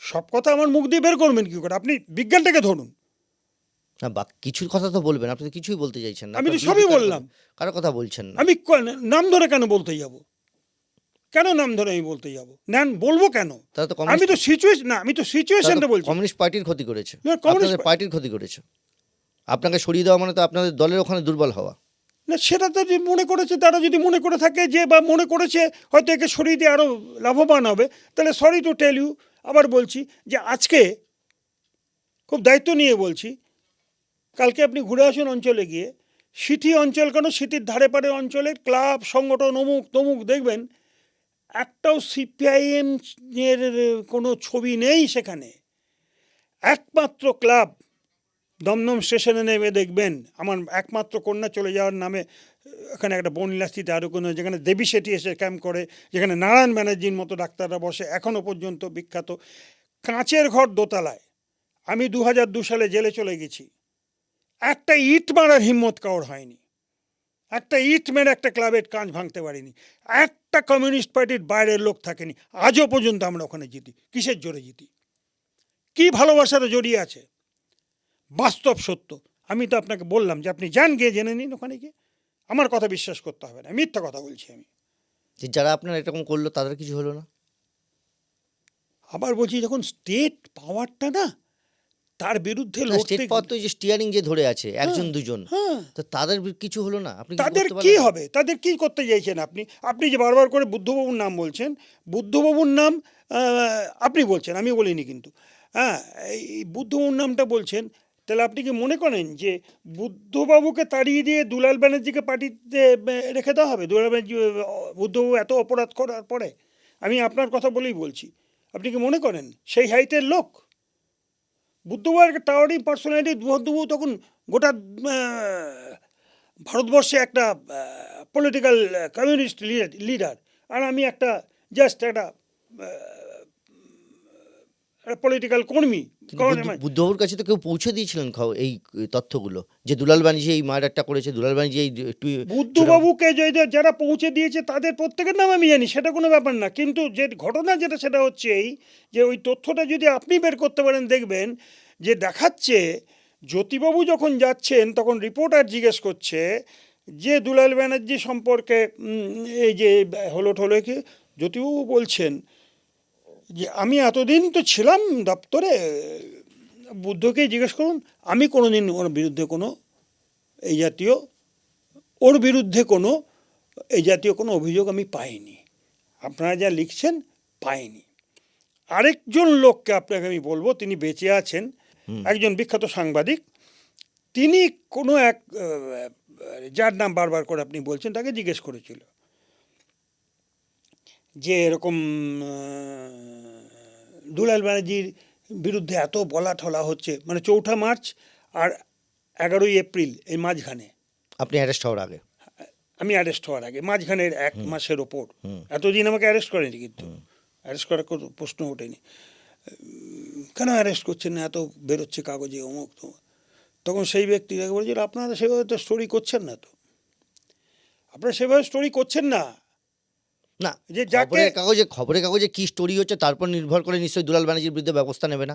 সব কথা আমার মুখ দিয়ে বের করবেন কি করে? আপনি বিজ্ঞানটাকে ধরুন। না, বা কিছু কথা তো বলবেন, আপনি তো কিছুই বলতে চাইছেন না। আমি তো আপনার সবই বিরোধী বললাম। কারো কথা বলছেন না। আমি নাম ধরে কেন বলতে যাব? কেন নাম ধরে আমি বলতে যাব? নেন, বলবো কেন? তারা তো আমি তো সিচুয়েশন, না, আমি তো সিচুয়েশনটা বলছি। কমিউনিস্ট পার্টির ক্ষতি করেছে, না, কমিউনিস্ট আপনাদের পার্টির ক্ষতি করেছে। আপনাকে সরিয়ে দেওয়া মানে তো আপনাদের দলের ওখানে দুর্বল হওয়া। না, সেটা তো যদি মনে করেছে, তারা যদি মনে করে থাকে যে, বা মনে করেছে হয়তো একে সরিয়ে দিয়ে আরও লাভবান হবে, তাহলে সরি টু টেল ইউ, আবার বলছি যে আজকে খুব দায়িত্ব নিয়ে বলছি, কালকে আপনি ঘুরে আসুন অঞ্চলে গিয়ে, সিটি অঞ্চল কেন, সিটির ধারে পাড়ে অঞ্চলের ক্লাব সংগঠন অমুক তমুক দেখবেন একটাও সিপিআইএম এর কোনো ছবি নেই সেখানে। একমাত্র ক্লাব দমদম স্টেশনে নেমে দেখবেন, আমার একমাত্র কন্যা চলে যাওয়ার নামে এখানে একটা বনবিলাসিতে আরও কোনো, যেখানে দেবী শেঠি এসে ক্যাম্প করে, যেখানে নারায়ণ ব্যানার্জির মতো ডাক্তাররা বসে, এখনও পর্যন্ত বিখ্যাত। কাঁচের ঘর দোতলায়। আমি 2002 সালে জেলে চলে গেছি, একটা ইট মারার হিম্মত কারোর হয়নি, একটা ইট মেরে একটা ক্লাবের কাঁচ ভাঙতে পারিনি, একটা কমিউনিস্ট পার্টির বাইরের লোক থাকেনি। আজও পর্যন্ত আমরা ওখানে জিতি। কিসের জোরে জিতি? কি ভালোবাসাটা জড়িয়ে আছে? বাস্তব সত্য। আমি তো আপনাকে বললাম যে আপনি যান, গিয়ে জেনে নিন ওখানে গিয়ে। আমার কথা বিশ্বাস করতে হবে না, মিথ্যা কথা বলছি আমি। যে যারা আপনার এরকম করলো তাদের কিছু হলো না? আবার বলছি, যখন স্টেট পাওয়ারটা না, তার বিরুদ্ধে স্টেট লড়তে, পাওয়ার তো এই যে স্টিয়ারিং যে ধরে আছে একজন দুজন, হ্যাঁ, তো তাদের কিছু হলো না? আপনি কিছু তাদের করতে কি পারলেন না? হবে? তাদের কি করতে চাইছেন আপনি? আপনি যে বারবার করে বুদ্ধবাবুর নাম বলছেন, বুদ্ধবাবুর নাম আপনি বলছেন, আমি বলিনি কিন্তু। হ্যাঁ, এই বুদ্ধবাবুর নামটা বলছেন, তাহলে আপনি কি মনে করেন যে বুদ্ধবাবুকে তাড়িয়ে দিয়ে দুলাল ব্যানার্জিকে পার্টিতে রেখে দেওয়া হবে? দুলাল ব্যানার্জি, বুদ্ধবাবু এত অপরাধ করার পরে? আমি আপনার কথা বলেই বলছি। আপনি কি মনে করেন সেই হাইটের লোক? বুদ্ধবাবুর একটা টাওয়ারিং পার্সোনালিটি। বুদ্ধবাবু তখন গোটা ভারতবর্ষে একটা পলিটিক্যাল কমিউনিস্ট লিডার, আর আমি একটা জাস্ট একটা পলিটিক্যাল কর্মী। কিন্তু বুদ্ধবাবুর কাছে তো কেউ পৌঁছে দিয়েছিলেন এই তথ্যগুলো, যে দুলাল বানিজি এই মার্ডারটা করেছে, দুলাল বানিজি এই বুদ্ধবাবুকে যারা পৌঁছে দিয়েছে তাদের প্রত্যেকের নাম আমি জানি, সেটা কোনো ব্যাপার না। কিন্তু যে ঘটনা যেটা, সেটা হচ্ছে এই যে ওই তথ্যটা যদি আপনি বের করতে পারেন, দেখবেন যে দেখাচ্ছে জ্যোতিবাবু যখন যাচ্ছেন তখন রিপোর্টার জিজ্ঞেস করছে যে দুলাল ব্যানার্জি সম্পর্কে এই যে হলো কি, জ্যোতিবাবু বলছেন যে আমি এতদিন তো ছিলাম দপ্তরে, বুদ্ধকে জিজ্ঞেস করুন, আমি কোনোদিন ওর বিরুদ্ধে কোনো এই জাতীয় এই জাতীয় কোনো অভিযোগ আমি পাইনি। আপনারা যা লিখছেন পাইনি। আরেকজন লোককে আপনাকে আমি বলবো, তিনি বেঁচে আছেন, একজন বিখ্যাত সাংবাদিক। তিনি কোনো এক যার নাম বারবার করে আপনি বলছেন, তাকে জিজ্ঞেস করেছিল যে এরকম দুলাল ব্যানার্জির বিরুদ্ধে এত বলা ঠলা হচ্ছে, মানে 4 মার্চ আর 11ই এপ্রিল, এই মাঝখানে আপনি অ্যারেস্ট হওয়ার আগে, আমি অ্যারেস্ট হওয়ার আগে মাঝখানের 1 মাসের ওপর, এতদিন আমাকে অ্যারেস্ট করেনি, কিন্তু অ্যারেস্ট করার কোনো প্রশ্ন ওঠেনি। কেন অ্যারেস্ট করছেন না, এত বেরোচ্ছে কাগজে অমুক তমুক। তখন সেই ব্যক্তি বলছিল, আপনারা সেভাবে তো স্টোরি করছেন না, তো আপনারা সেভাবে স্টোরি করছেন না। না, যে যাকে খবরের কাগজে কি স্টোরি হচ্ছে তারপর নির্ভর করে নিশ্চয়ই দুলাল ব্যানার্জির বিরুদ্ধে ব্যবস্থা নেবে না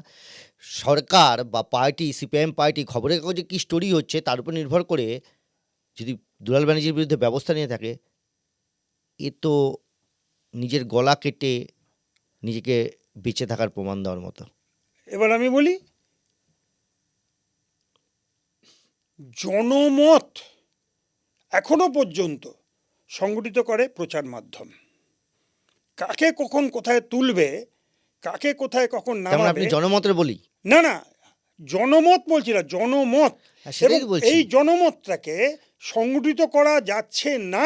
সরকার বা পার্টি, সিপিআইএম পার্টি। খবরের কাগজে কি স্টোরি হচ্ছে তার উপর নির্ভর করে যদি দুলাল ব্যানার্জির বিরুদ্ধে ব্যবস্থা নিয়ে থাকে, এ তো নিজের গলা কেটে নিজেকে বেঁচে থাকার প্রমাণ দেওয়ার মতো। এবার আমি বলি, জনমত এখনো পর্যন্ত সংগঠিত করে প্রচার মাধ্যম। কাকে কখন কোথায় তুলবে, কাকে কোথায় কখন নামাবে, আপনি জনমতের বলি না না, জনমত বলছি না, জনমত। এবং এই জনমতটাকে সংগঠিত করা যাচ্ছে না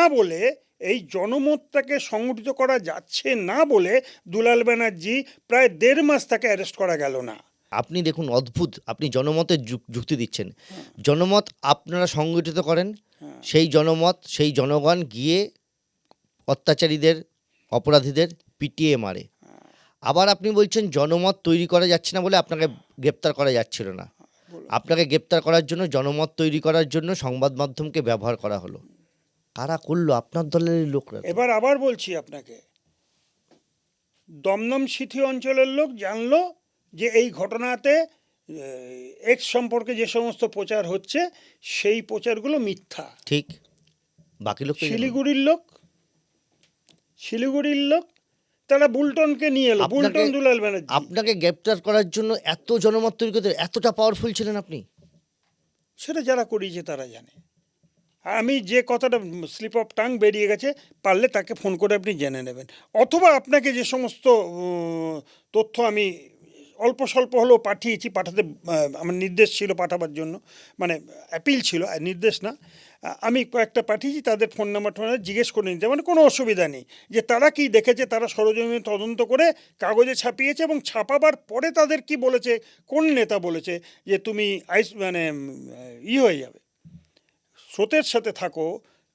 বলে, দুলাল ব্যানার্জি প্রায় 1.5 মাস তাকে অ্যারেস্ট করা গেল না। আপনি দেখুন, অদ্ভুত, আপনি জনমতের যুক্তি দিচ্ছেন। জনমত আপনারা সংগঠিত করেন, সেই জনমত, সেই জনগণ গিয়ে অত্যাচারীদের, অপরাধীদের পিটিয়ে মারে। আবার আপনি বলছেন জনমত তৈরি করা যাচ্ছে না বলে আপনাকে গ্রেপ্তার করা যাচ্ছিল না। আপনাকে গ্রেপ্তার করার জন্য, জনমত তৈরি করার জন্য সংবাদ মাধ্যমকে ব্যবহার করা হলো। কারা করলো? আপনার দলের লোকরা। এবার আবার বলছি আপনাকে, দমদম সিটি অঞ্চলের লোক জানলো যে এই ঘটনাতে এক্স সম্পর্কে যে সমস্ত প্রচার হচ্ছে, সেই প্রচারগুলো মিথ্যা। ঠিক। বাকি লোক শিলিগুড়ির লোক তারা বুলটনকে নিয়ে এলো, বুলটন দুলাল ব্যানার্জি। আপনাকে গ্রেপ্তার করার জন্য এত জনমত তৈরি করতে, এতটা পাওয়ারফুল ছিলেন আপনি? সেটা যারা করিয়েছে তারা জানে। আর আমি যে কথাটা স্লিপ অফ টাং বেরিয়ে গেছে, পারলে তাকে ফোন করে আপনি জেনে নেবেন। অথবা আপনাকে যে সমস্ত তথ্য আমি অল্প স্বল্প হলেও পাঠাতে আমার নির্দেশ ছিল পাঠাবার জন্য, মানে অ্যাপিল ছিল, নির্দেশ না, আমি কয়েকটা পাঠিয়েছি। তাদের ফোন নাম্বার জিজ্ঞেস করে নিতে, মানে কোনো অসুবিধা নেই। যে তারা কি দেখেছে, তারা সরজমিনে তদন্ত করে কাগজে ছাপিয়েছে, এবং ছাপাবার পরে তাদের কি বলেছে, কোন নেতা বলেছে যে তুমি হয়ে যাবে, স্রোতের সাথে থাকো,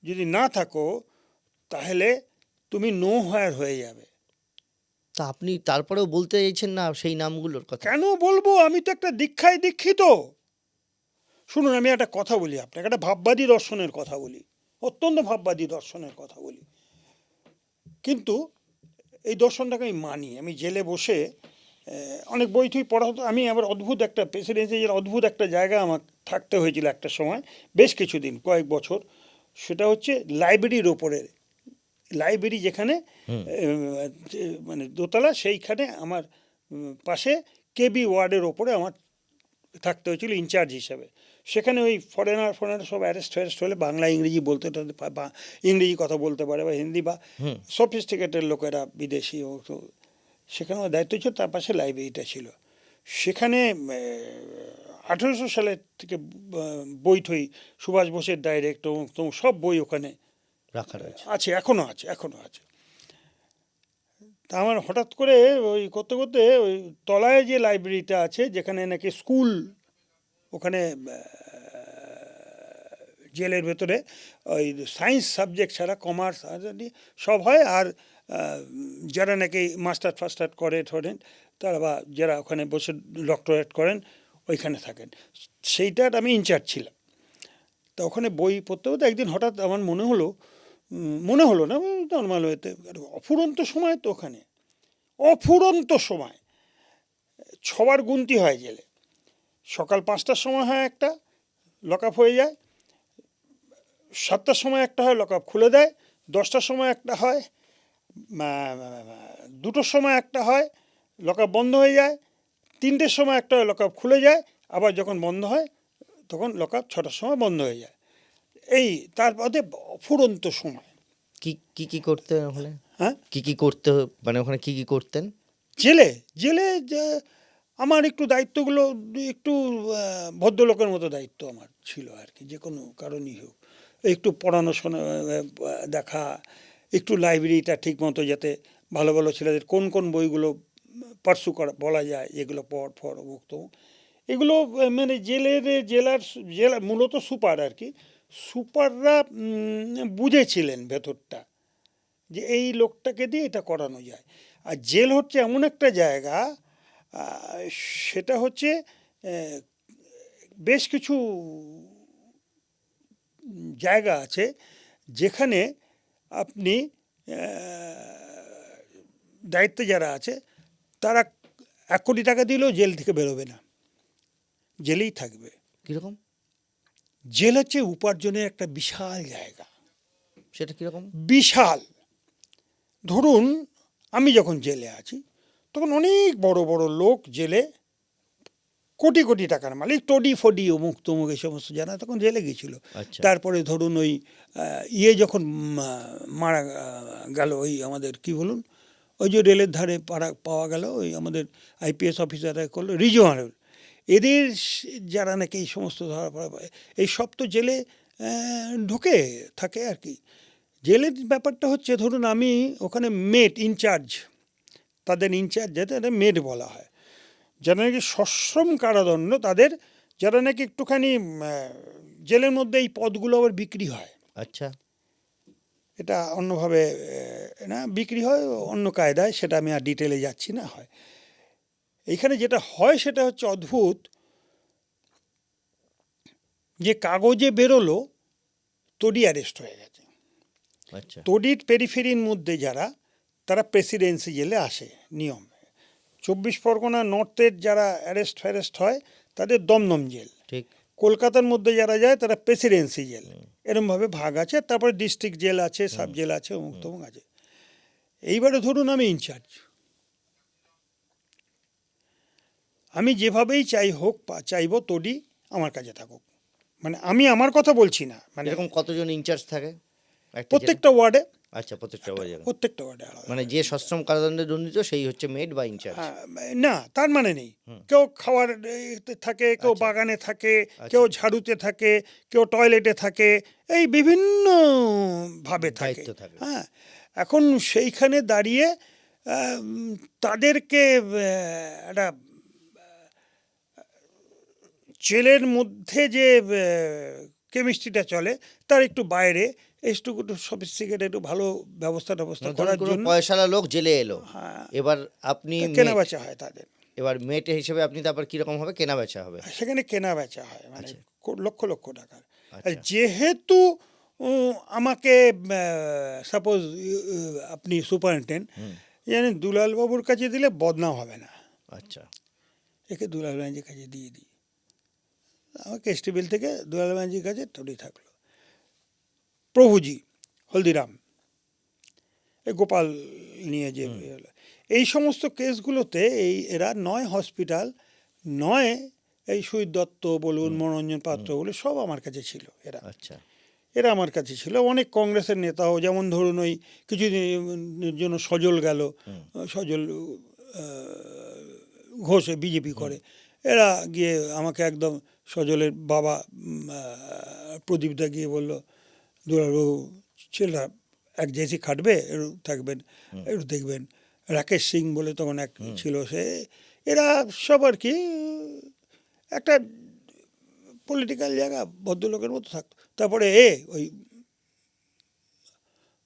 যদি না থাকো তাহলে তুমি নো হায়ার হয়ে যাবে। তা আপনি তারপরেও বলতে চাইছেন না সেই নামগুলোর কথা? কেন বলবো? আমি তো একটা দীক্ষায় দীক্ষিত। শুনুন, আমি একটা কথা বলি আপনাকে, একটা ভাববাদী দর্শনের কথা বলি, অত্যন্ত ভাববাদী দর্শনের কথা বলি, কিন্তু এই দর্শনটাকে আমি মানি। আমি জেলে বসে অনেক বই টই পড়া হতো। আমি আবার অদ্ভুত একটা প্রেসিডেন্সিয়াল অদ্ভুত একটা জায়গা আমার থাকতে হয়েছিল একটা সময়, বেশ কিছুদিন, কয়েক বছর। সেটা হচ্ছে লাইব্রেরির ওপরে, লাইব্রেরি যেখানে মানে দোতলা, সেইখানে আমার পাশে কেবি ওয়ার্ডের ওপরে আমার থাকতে হয়েছিল ইনচার্জ হিসাবে। সেখানে ওই ফরেনার সব অ্যারেস্ট হলে বাংলা ইংরেজি বলতে বা ইংরেজি কথা বলতে পারে বা হিন্দি বা সফিস্টিকেটেড লোকেরা, বিদেশি, তো সেখানে আমার দায়িত্ব ছিল। তার পাশে লাইব্রেরিটা ছিল। সেখানে 1800 সালের থেকে বই টই, সুভাষ বোসের ডাইরেক্ট তো সব বই ওখানে রাখা রয়েছে। আছে, এখনো আছে। তা আমার হঠাৎ করে ওই করতে করতে ওই তলায় যে লাইব্রেরিটা আছে, যেখানে নাকি স্কুল, ওখানে জেলের ভেতরে ওই সায়েন্স সাবজেক্ট ছাড়া কমার্স সব হয়, আর যারা নাকি মাস্টার ফাস্টার করে ধরেন তারা, বা যারা ওখানে বসে ডক্টরেট করেন, ওইখানে থাকেন। সেইটার আমি ইনচার্জ ছিলাম। তা ওখানে বই পড়তে পড়তে একদিন হঠাৎ আমার মনে হলো না, নর্মাল হয়েতে, অফুরন্ত সময় তো ওখানে, অফুরন্ত সময়, 6বার গুনতি হয় জেলে। সকাল 5টার সময় হয় একটা, লক আপ হয়ে যায়। 7টার সময় একটা হয়, লক আপ খুলে দেয়। 10টার সময় একটা হয়, 2টোর সময় একটা হয়, লক আপ বন্ধ হয়ে যায়। 3টের সময় একটা হয়, লক আপ খুলে যায়। আবার যখন বন্ধ হয় তখন লক আপ 6টার সময় বন্ধ হয়ে যায়। এই তার মধ্যে অফুরন্ত সময়। কি করতেন ওখানে? হ্যাঁ, কি করতে, মানে ওখানে কি করতেন? জেলে যে আমার একটু দায়িত্বগুলো একটু ভদ্রলোকের মতো দায়িত্ব আমার ছিল আর কি, যে কোনো কারণই হোক। একটু পড়ানো শোনা দেখা, একটু লাইব্রেরিটা ঠিক মতো যাতে ভালো ভালো ছেলেদের কোন বইগুলো পার্সু করা বলা যায়, যেগুলো পড় মুক্ত, এগুলো মানে জেলা মূলত সুপার আর কি, সুপাররা বুঝেছিলেন ভেতরটা, যে এই লোকটাকে দিয়ে এটা করানো যায়। আর জেল হচ্ছে এমন একটা জায়গা, সেটা হচ্ছে বেশ কিছু জায়গা আছে যেখানে আপনি দায়িত্বে যারা আছে তারা 1 কোটি টাকা দিলেও জেল থেকে বেরোবে না, জেলেই থাকবে। কিরকম? জেল হচ্ছে উপার্জনের একটা বিশাল জায়গা। সেটা কিরকম? বিশাল। ধরুন আমি যখন জেলে আছি তখন অনেক বড় বড় লোক জেলে, কোটি কোটি টাকার মালিক, টডি ফডি, অমুক তমুক, এই সমস্ত যারা তখন জেলে গেছিল। আচ্ছা। তারপরে ধরুন ওই যখন মারা গেল, ওই আমাদের কি বলুন, ওই যে রেলের ধারে পাওয়া গেল, ওই আমাদের আইপিএস অফিসাররা করলো, রিজওয়ানুল, এদের যারা নাকি এই সমস্ত ধরা পড়া, এই সব তো জেলে ঢুকে থাকে আর কি। জেলের ব্যাপারটা হচ্ছে, ধরুন আমি ওখানে মেট ইনচার্জ, তাদের ইনচার্জ যাদের মেট বলা হয়, যারা নাকি সশ্রম কারাদণ্ড, তাদের যারা নাকি একটুখানি জেলের মধ্যে এই পদগুলো আবার বিক্রি হয়। আচ্ছা। এটা অন্যভাবে না বিক্রি হয়, অন্য কায়দায়, সেটা আমি আর ডিটেলে যাচ্ছি না। হয় এইখানে যেটা হয় সেটা হচ্ছে অদ্ভুত, যে কাগজে বেরোলো তডি অ্যারেস্ট হয়ে গেছে। আচ্ছা। তডির পেরিফেরির মধ্যে যারা, তারা প্রেসিডেন্সি জেলে আসে নিয়ম। 24 পরগনা নর্থের যারা অ্যারেস্ট হয় তাদের দমদম জেল, ঠিক। কলকাতার মধ্যে যারা যায় তারা প্রেসিডেন্সি জেল, এরমভাবে ভাগ আছে। তারপরে ডিস্ট্রিক্ট জেল আছে, সাব জেল আছে, অমুক তমুক আছে। এইবারে ধরুন আমি ইনচার্জ, আমি যেভাবেই চাইবো তডি আমার কাছে থাকুক। মানে আমি আমার কথা বলছি না, মানে এরকম কতজন ইনচার্জ থাকে একটা প্রত্যেকটা ওয়ার্ডে, জেলায়? আচ্ছা, প্রত্যেকটা জায়গায়। প্রত্যেকটা ওয়ার্ডে আলাদা। মানে যে সশ্রম কারাদণ্ডে দণ্ডিত সেই হচ্ছে মেড বা ইনচার্জ? না, তার মানে নেই। কেউ খাওয়ার থাকে, কেউ বাগানে থাকে, কেউ ঝাড়ুতে থাকে, কেউ টয়লেটে থাকে, এই বিভিন্ন ভাবে থাকে। দায়িত্ব থাকে। হ্যাঁ, এখন সেইখানে দাঁড়িয়ে তাদেরকে একটা জেলের মধ্যে যে কেমিস্ট্রিটা চলে তার একটু বাইরে, একটু সফিস্টিকেটেড, একটু ভালো ব্যবস্থা করার জন্য পয়সালা লোক জেলে এলো, হ্যাঁ, এবার আপনি কেনা বেচা হয় তাদের। এবার মেটে হিসেবে আপনি তারপর কীরকম হবে, কেনা বেচা হবে? সেখানে কেনা বেচা হয়, মানে আচ্ছা। লক্ষ লক্ষ টাকার। আর আচ্ছা। যেহেতু আমাকে সাপোজ আপনি সুপারিনটেন্ডেন্ট, হুম। জানেন দুলালবাবুর কাছে দিলে বদনাম হবে না, আচ্ছা। একে দুলাল ব্যানার্জির কাছে দিয়ে দিই। আমার কেস্টিবিল থেকে দুলাল ব্যানার্জির কাছে তৈরি থাকলো। প্রভুজি, হলদিরাম, এই গোপাল নিয়ে যে হলো, এই সমস্ত কেসগুলোতে এরা নয় হসপিটাল, নয় এই সুইট দত্ত বলুন, মনোরঞ্জন পাত্র বলুন, সব আমার কাছে ছিল। আচ্ছা। এরা আমার কাছে ছিল। অনেক কংগ্রেসের নেতাও, যেমন ধরুন ওই কিছুদিনের জন্য সজল গেল, সজল ঘোষ বিজেপি করে, এরা গিয়ে আমাকে একদম, সজলের বাবা প্রদীপদা গিয়ে বলল, দুলালবাবু ছেলেরা এক জেসি খাটবে, একটু থাকবেন, একটু দেখবেন। রাকেশ সিং বলে তখন এক ছিল, সে, এরা সব আর কি একটা পলিটিক্যাল জায়গা, ভদ্রলোকের মতো থাকতো। তারপরে ওই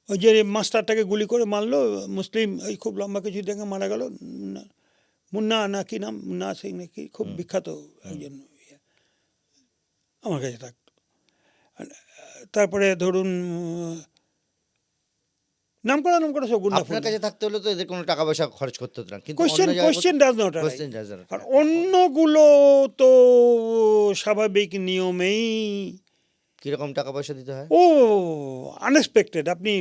ওই যে মাস্টারটাকে গুলি করে মারলো, মুসলিম, ওই খুব লম্বা কিছু দেখে মারা গেল, মুন্না না কি নাম, মুন্না সিং নাকি, খুব বিখ্যাত একজন, আমার কাছে থাকতো। তারপরে ধরুন নাম করা সব গুন্ডা আপনার কাছে থাকতে হলে তো এদের কোনো টাকা পয়সা খরচ করতে হতো না, কিন্তু কোয়েশ্চেন ডাজ নট অ্যারাইজ। আর অন্যগুলো তো স্বাভাবিক নিয়মেই কীরকম টাকা পয়সা দিতে হয়? আনএক্সপেক্টেড। আপনি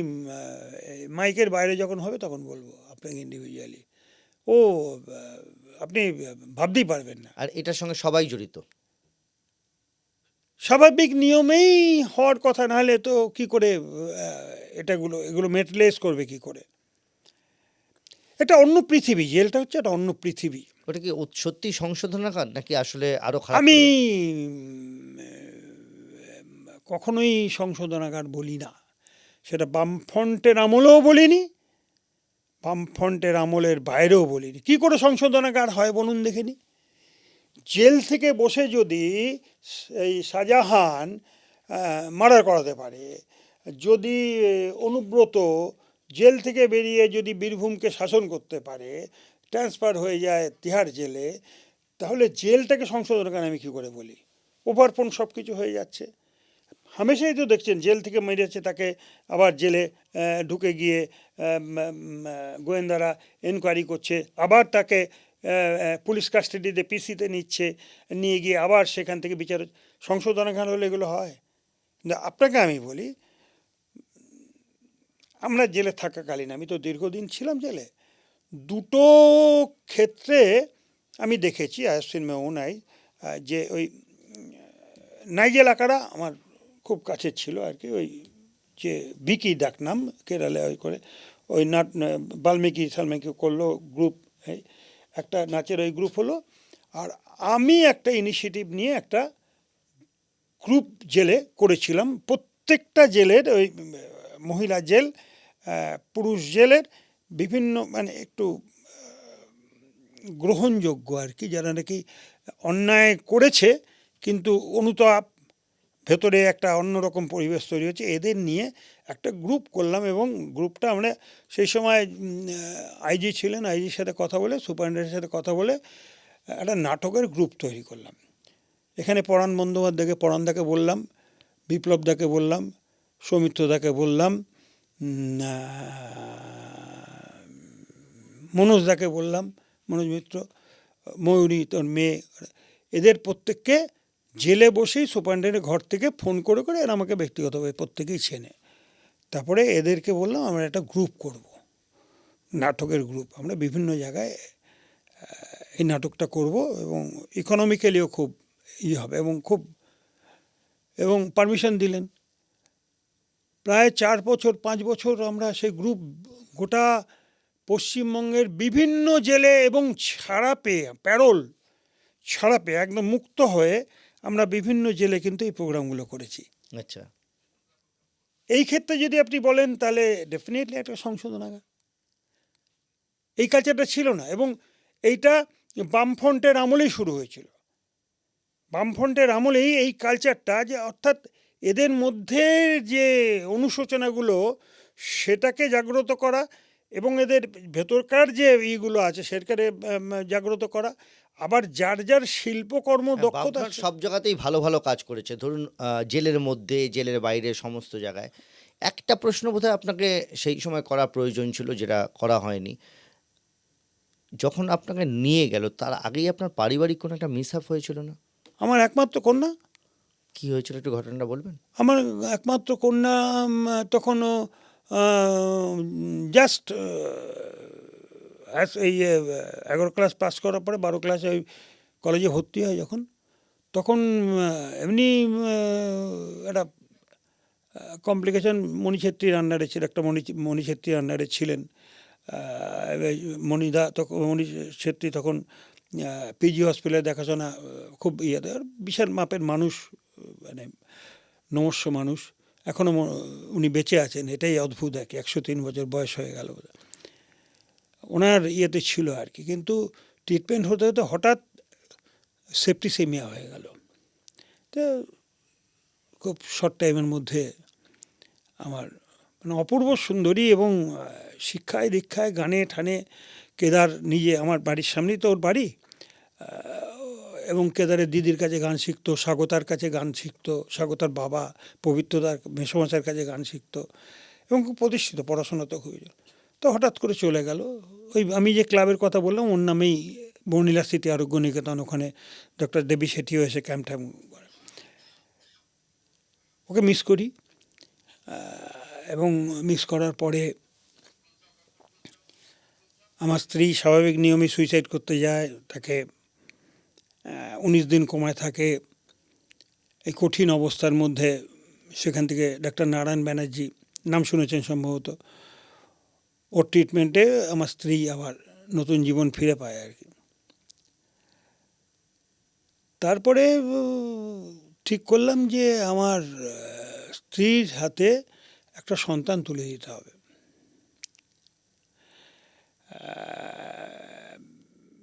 মাইকের বাইরে যখন হবে তখন বলবো আপনাকে ইন্ডিভিজুয়ালি, আপনি ভাবতেই পারবেন না। আর এটার সঙ্গে সবাই জড়িত? স্বাভাবিক নিয়মেই হওয়ার কথা, না হলে তো কি করে এগুলো মেটলেস করবে কি করে? এটা অন্য পৃথিবী, জেলটা হচ্ছে একটা অন্য পৃথিবী। ওটা কি সত্যি সংশোধনাগার নাকি আসলে আরো খারাপ? আমি কখনোই সংশোধনাগার বলি না, সেটা বামফ্রন্টের আমলেও বলিনি, বামফ্রন্টের আমলের বাইরেও বলিনি। কি করে সংশোধনাগার হয় বলুন দেখিনি? জেল থেকে বসে যদি এই শাহজাহান মার্ডার করাতে পারে, যদি অনুব্রত জেল থেকে বেরিয়ে যদি বীরভূমকে শাসন করতে পারে, ট্রান্সফার হয়ে যায় তিহার জেলে, তাহলে জেলটাকে সংশোধনাগার আমি কী করে বলি? ওভারপন সব কিছু হয়ে যাচ্ছে। হামেশাই তো দেখছেন, জেল থেকে মেরেছে তাকে, আবার জেলে ঢুকে গিয়ে গোয়েন্দারা এনকোয়ারি করছে, আবার তাকে পুলিশ কাস্টাডিতে পিসিতে নিচ্ছে, নিয়ে গিয়ে আবার সেখান থেকে বিচার। সংশোধনাগার হলে এগুলো হয়? আপনাকে আমি বলি, আমরা জেলে থাকাকালীন, আমি তো দীর্ঘদিন ছিলাম জেলে, দুটো ক্ষেত্রে আমি দেখেছি, I have seen my on I, যে ওই নাইজেল আকারা আমার খুব কাছে ছিল আর কি, ওই যে বিকি ডাক নাম, কেরালায় ওই করে ওই বাল্মীকি করলো গ্রুপ, একটা নাচের ওই গ্রুপ হলো, আর আমি একটা ইনিশিয়েটিভ নিয়ে একটা গ্রুপ জেলে করেছিলাম। প্রত্যেকটা জেলের, ওই মহিলা জেল, পুরুষ জেলের বিভিন্ন, মানে একটু গ্রহণযোগ্য আর কি, যারা নাকি অন্যায় করেছে কিন্তু অনুতাপ, ভেতরে একটা অন্যরকম পরিবেশ তৈরি হচ্ছে, এদের নিয়ে একটা গ্রুপ করলাম। এবং গ্রুপটা আমরা সেই সময় আইজি ছিলেন, আইজির সাথে কথা বলে, সুপারিনটেন্ডেন্টের সাথে কথা বলে একটা নাটকের গ্রুপ তৈরি করলাম। এখানে পরাণ বন্দ্যোপাধ্যায়কে, পরাণদাকে বললাম, বিপ্লবদাকে বললাম, সৌমিত্রদাকে বললাম, মনোজদাকে বললাম, মনোজ মিত্র, ময়ূরী তোর মেয়ে, এদের প্রত্যেককে জেলে বসেই সুপারিনটেন্ডেন্টের ঘর থেকে ফোন করে করে এরা আমাকে ব্যক্তিগতভাবে প্রত্যেকেই চেনে। তারপরে এদেরকে বললাম আমরা একটা গ্রুপ করব, নাটকের গ্রুপ, আমরা বিভিন্ন জায়গায় এই নাটকটা করব, এবং ইকোনমিক্যালিও খুব হবে, এবং পারমিশন দিলেন। প্রায় 4 বছর 5 বছর আমরা সেই গ্রুপ গোটা পশ্চিমবঙ্গের বিভিন্ন জেলে, এবং ছাড়া পেয়ে, প্যারোল ছাড়া পেয়ে, একদম মুক্ত হয়ে আমরা বিভিন্ন জেলে কিন্তু এই প্রোগ্রামগুলো করেছি। আচ্ছা। এই ক্ষেত্রে যদি আপনি বলেন, তাহলে ডেফিনেটলি একটা সংশোধনাগার। এই কালচারটা ছিল না, এবং এইটা বামফ্রন্টের আমলেই শুরু হয়েছিল। বামফ্রন্টের আমলেই এই কালচারটা, যে অর্থাৎ এদের মধ্যে যে অনুশোচনাগুলো, সেটাকে জাগ্রত করা, এবং এদের ভেতরকার যে ইগুলো আছে সেটাকে জাগ্রত করা, আবার যার যার শিল্পকর্ম দক্ষতা বামফ্রন্ট সব জায়গাতেই ভালো ভালো কাজ করেছে, ধরুন জেলের মধ্যে, জেলের বাইরে, সমস্ত জায়গায়। একটা প্রশ্ন বোধহয় আপনাকে সেই সময় করা প্রয়োজন ছিল, যেটা করা হয়নি। যখন আপনাকে নিয়ে গেল তার আগেই আপনার পারিবারিক কোনো একটা মিসহ্যাপ হয়েছিল না? আমার একমাত্র কন্যা, কি হয়েছিল একটু ঘটনাটা বলবেন? আমার একমাত্র কন্যা তখনও জাস্ট এই 11 ক্লাস পাস করার পরে 12 ক্লাসে ওই কলেজে ভর্তি হয় যখন, তখন এমনি একটা কমপ্লিকেশন মণি ছেত্রীর আন্ডারে ছিল, একটা মণি ছেত্রীর আন্ডারে ছিলেন মণিদা, তখন মণি ছেত্রী তখন পিজি হসপিটালে দেখাশোনা খুব ইয়েতে, আর বিশাল মাপের মানুষ, মানে নমস্য মানুষ, এখনও উনি বেঁচে আছেন, এটাই অদ্ভুত আর কি, 103 বছর বয়স হয়ে গেল ওনার ইয়েতে ছিল আর কি। কিন্তু ট্রিটমেন্ট হতে হতে হঠাৎ সেপ্টিসেমিয়া হয়ে গেল। তো খুব শর্ট টাইমের মধ্যে আমার মানে অপূর্ব সুন্দরী এবং শিক্ষায় দীক্ষায় গানে ঠানে, কেদার নিজে আমার বাড়ির সামনেই তো ওর বাড়ি, এবং কেদারের দিদির কাছে গান শিখতো, স্বাগতার কাছে গান শিখতো, স্বাগতার বাবা পবিত্রদার মেসোমশার কাছে গান শিখতো, এবং খুব প্রতিষ্ঠিত, পড়াশোনা তো খুবই। তো হঠাৎ করে চলে গেল। ওই আমি যে ক্লাবের কথা বললাম ওর নামেই বর্ণিলা স্মৃতি আরোগ্য নিকেতন, ওখানে ডক্টর দেবী শেঠিও এসে ক্যাম্প ট্যাম্প করে। ওকে মিস করি, এবং মিস করার পরে আমার স্ত্রী স্বাভাবিক নিয়মে সুইসাইড করতে যায়, তাকে 19 দিন কোমায় থাকে। এই কঠিন অবস্থার মধ্যে সেখান থেকে ডাক্তার নারায়ণ ব্যানার্জি, নাম শুনেছেন সম্ভবত, ওর ট্রিটমেন্টে আমার স্ত্রী আবার নতুন জীবন ফিরে পায় আর কি। তারপরে ঠিক করলাম যে আমার স্ত্রীর হাতে একটা সন্তান তুলে দিতে হবে।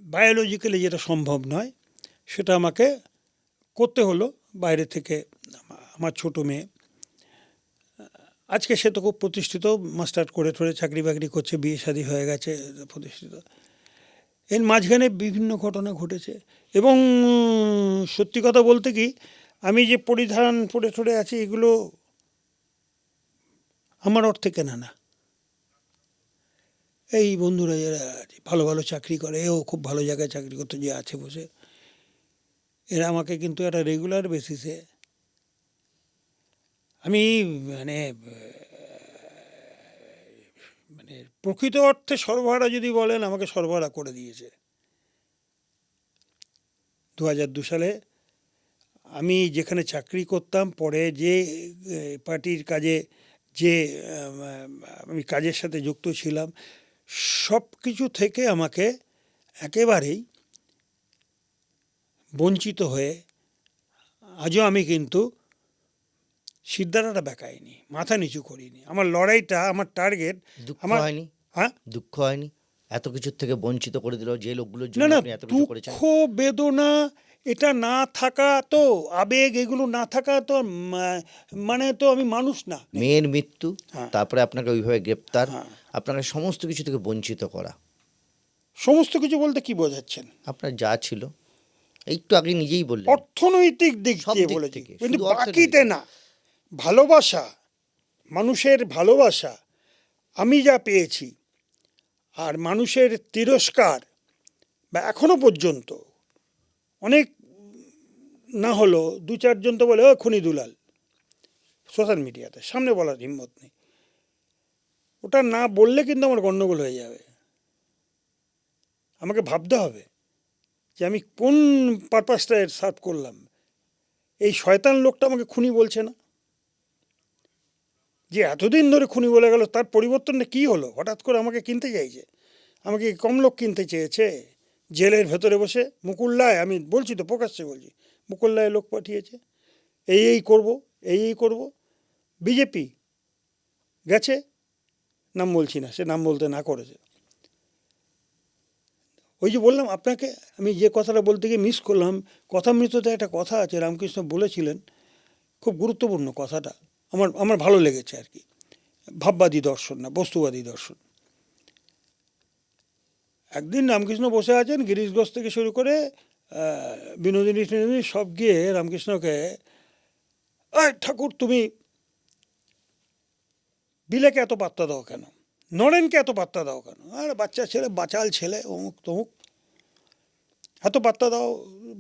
বায়োলজিক্যালি যেটা সম্ভব নয় সেটা আমাকে করতে হলো বাইরে থেকে। আমার ছোট মেয়ে, আজকে সে তো খুব প্রতিষ্ঠিত, মাস্টার করে ঠরে চাকরি বাকরি করছে, বিয়ে শাদী হয়ে গেছে, প্রতিষ্ঠিত। এর মাঝখানে বিভিন্ন ঘটনা ঘটেছে, এবং সত্যি কথা বলতে কি, আমি যে পরিধান পরে ঠরে আছি এগুলো আমার অর্থে কেনা না। এই বন্ধুরা যারা ভালো ভালো চাকরি করে, এও খুব ভালো জায়গায় চাকরি করতে যে আছে বসে, এরা আমাকে কিন্তু একটা রেগুলার বেসিসে, আমি মানে মানে প্রকৃত অর্থে সরবরাহ যদি বলেন, আমাকে সরবরাহ করে দিয়েছে। 2002 সালে আমি যেখানে চাকরি করতাম, পরে যে পার্টির কাজে যে আমি কাজের সাথে যুক্ত ছিলাম, সব কিছু থেকে আমাকে একেবারেই বঞ্চিত হয়ে আজও আমি কিন্তু সিদ্ধারাটা বেঁকাইনি, মাথা নিচু করিনি। আমার লড়াইটা, আমার টার্গেট, দুঃখ আমার হয়নি? হ্যাঁ, দুঃখ হয়নি এত কিছুর থেকে বঞ্চিত করে দিল, যে লোকগুলোর না জন্য না, আপনি এত কিছু করেছেন? দুঃখ বেদনা এটা না থাকা, তো আবেগ এগুলো না থাকা তো মানে তো আমি মানুষ না। মেয়ের মৃত্যু, হ্যাঁ। তারপরে আপনাকে ওইভাবে গ্রেপ্তার, হ্যাঁ। আপনাকে সমস্ত কিছু থেকে বঞ্চিত করা। সমস্ত কিছু বলতে কি বোঝাচ্ছেন? আপনার যা ছিল, একটু আগে নিজেই বললেন, অর্থনৈতিক দিক সব দিয়ে দিক বলেছি, থেকে, কিন্তু শুধু বাকিতে অর্থনৈতিক। না। ভালোবাসা, মানুষের ভালোবাসা আমি যা পেয়েছি, আর মানুষের তিরস্কার, বা এখনো পর্যন্ত অনেক না হলো 2-4 জন তো বলে ও খুনি দুলাল, সোশ্যাল মিডিয়াতে সামনে বলার হিম্মত নেই। ওটা না বললে কিন্তু আমার গণ্ডগোল হয়ে যাবে। আমাকে ভাবতে হবে যে আমি কোন পারপাসটা সার্ভ করলাম। এই শয়তান লোকটা আমাকে খুনি বলছে না, যে এতদিন ধরে খুনি বলে গেল, তার পরিবর্তনটা কী হলো? হঠাৎ করে আমাকে কিনতে চাইছে, আমাকে কম লোক কিনতে চেয়েছে। জেলের ভেতরে বসে মুকুল্লায়, আমি বলছি তো, প্রকাশ্যে বলছি, মুকুল্লায় লোক পাঠিয়েছে, এই করব, এই করব। বিজেপি গেছে, নাম বলছি না, সে নাম বলতে না করেছে। ওই যে বললাম আপনাকে, আমি যে কথাটা বলতে গিয়ে মিস করলাম, কথামৃততে একটা কথা আছে, রামকৃষ্ণ বলেছিলেন, খুব গুরুত্বপূর্ণ কথাটা, আমার ভালো লেগেছে আর কি। ভাববাদী দর্শন না, বস্তুবাদী দর্শন। একদিন রামকৃষ্ণ বসে আছেন, গিরিশ ঘোষ থেকে শুরু করে বিনোদিনী টিনোদিনী সব গিয়ে রামকৃষ্ণকে, এই ঠাকুর তুমি বিলেকে এত পাত্তা দাও কেন, নরেনকে এত পাত্তা দাও কেন, আর বাচ্চা ছেলে, বাচাল ছেলে, অমুক তমুক, এত পাত্তা দাও,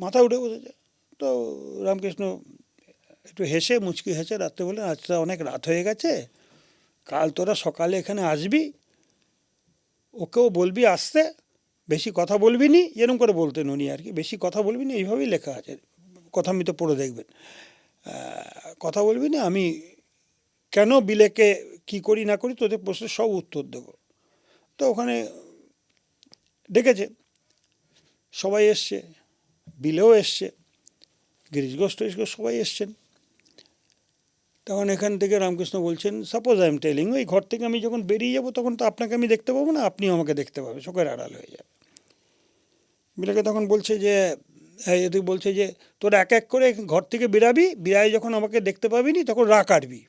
মাথা উঠে বসেছে। তো রামকৃষ্ণ একটু হেসে, মুচকি হেসে রাত্রে বললেন, আচ্ছা অনেক রাত হয়ে গেছে, কাল তোরা সকালে এখানে আসবি, ওকেও বলবি আসতে, বেশি কথা বলবি নি, এরকম করে বলতেন উনি আর কি, বেশি কথা বলবি না, এইভাবেই লেখা আছে, কথা আমি তো পড়ে দেখবেন, কথা বলবি না, আমি কেন বিলেকে কি করি না করি তোদের প্রশ্নের সব উত্তর দেব। তো ওখানে ডেকেছে, সবাই এসছে, বিলেও এসছে, গিরিশ ঘোষ টিরিশ ঘোষ সবাই এসছেন। তখন এখান থেকে রামকৃষ্ণ বলছেন, সাপোজ আই এম টেলিং, ওই ঘর থেকে আমি যখন বেরিয়ে যাব তখন তো আপনাকে আমি দেখতে পাবো না, আপনিও আমাকে দেখতে পাবে, চোখের আড়াল হয়ে যাবে। বিলেকে তখন বলছে যে, এদিকে বলছে যে তোরা এক এক করে ঘর থেকে বেরাবি, বিরায় যখন আমাকে দেখতে পাবি নি তখন রা কাটবি,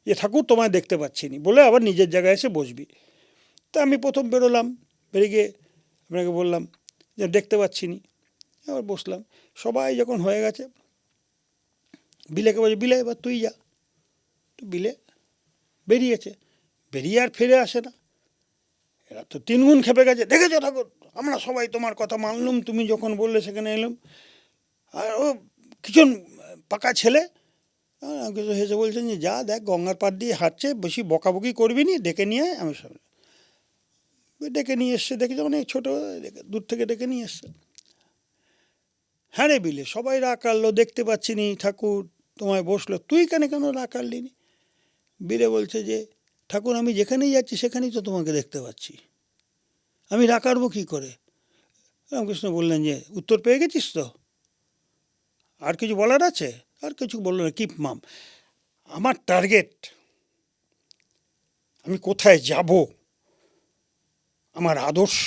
যে ঠাকুর তোমায় দেখতে পাচ্ছি নি, বলে আবার নিজের জায়গায় এসে বসবি। তা আমি প্রথম বেরোলাম, বেরিয়ে গিয়ে আপনাকে বললাম যে দেখতে পাচ্ছি নি, আবার বসলাম। সবাই যখন হয়ে গেছে, বিলেকে বলছে, বিলে এবার তুই যা। তো বিলে বেরিয়েছে, বেরিয়ে আর ফিরে আসে না। এরা তো তিনগুণ খেপে গেছে, দেখেছো ঠাকুর, আমরা সবাই তোমার কথা মানলুম, তুমি যখন বললে সেখানে এলাম, আর ও কিছু পাকা ছেলে। কিছু হেসে বলছেন যে যা দেখ, গঙ্গার পাড় দিয়ে হাঁটছে, বেশি বকাবকি করবি নি, ডেকে নিয়ে আয়। আমি সব ডেকে নিয়ে এসছে, দেখেছি অনেক ছোটো, দূর থেকে ডেকে নিয়ে এসছে। হ্যাঁ রে বিলে, সবাই রাগ কাটলো, দেখতে পাচ্ছি নি ঠাকুর, তোমায় বসলো, তুই কেন রাগ কাটলি নি? বিলে বলছে যে ঠাকুর, আমি যেখানেই যাচ্ছি সেখানেই তো তোমাকে দেখতে পাচ্ছি, আমি রাগ কাটবো কী করে? রামকৃষ্ণ বললেন যে উত্তর পেয়ে গেছিস তো, আর কিছু বলার আছে? আর কিছু বললো না, কিপ মাম, আমার টার্গেট, আমি কোথায় যাব, আমার আদর্শ,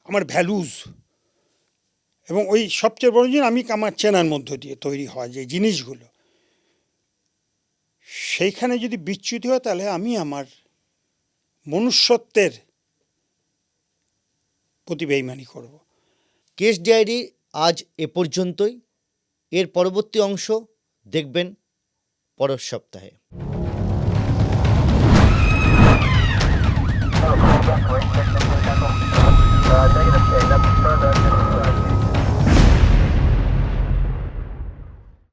আমার ভ্যালুজ, এবং ওই সবচেয়ে বড় জিনিস, আমি আমার চেনার মধ্য দিয়ে তৈরি হওয়া যে জিনিসগুলো, সেইখানে যদি বিচ্যুতি হয় তাহলে আমি আমার মনুষ্যত্বের প্রতি বেইমানি করব। কেস ডায়েরি আজ এ পর্যন্তই। এর পরবর্তী অংশ দেখবেন পরের সপ্তাহে।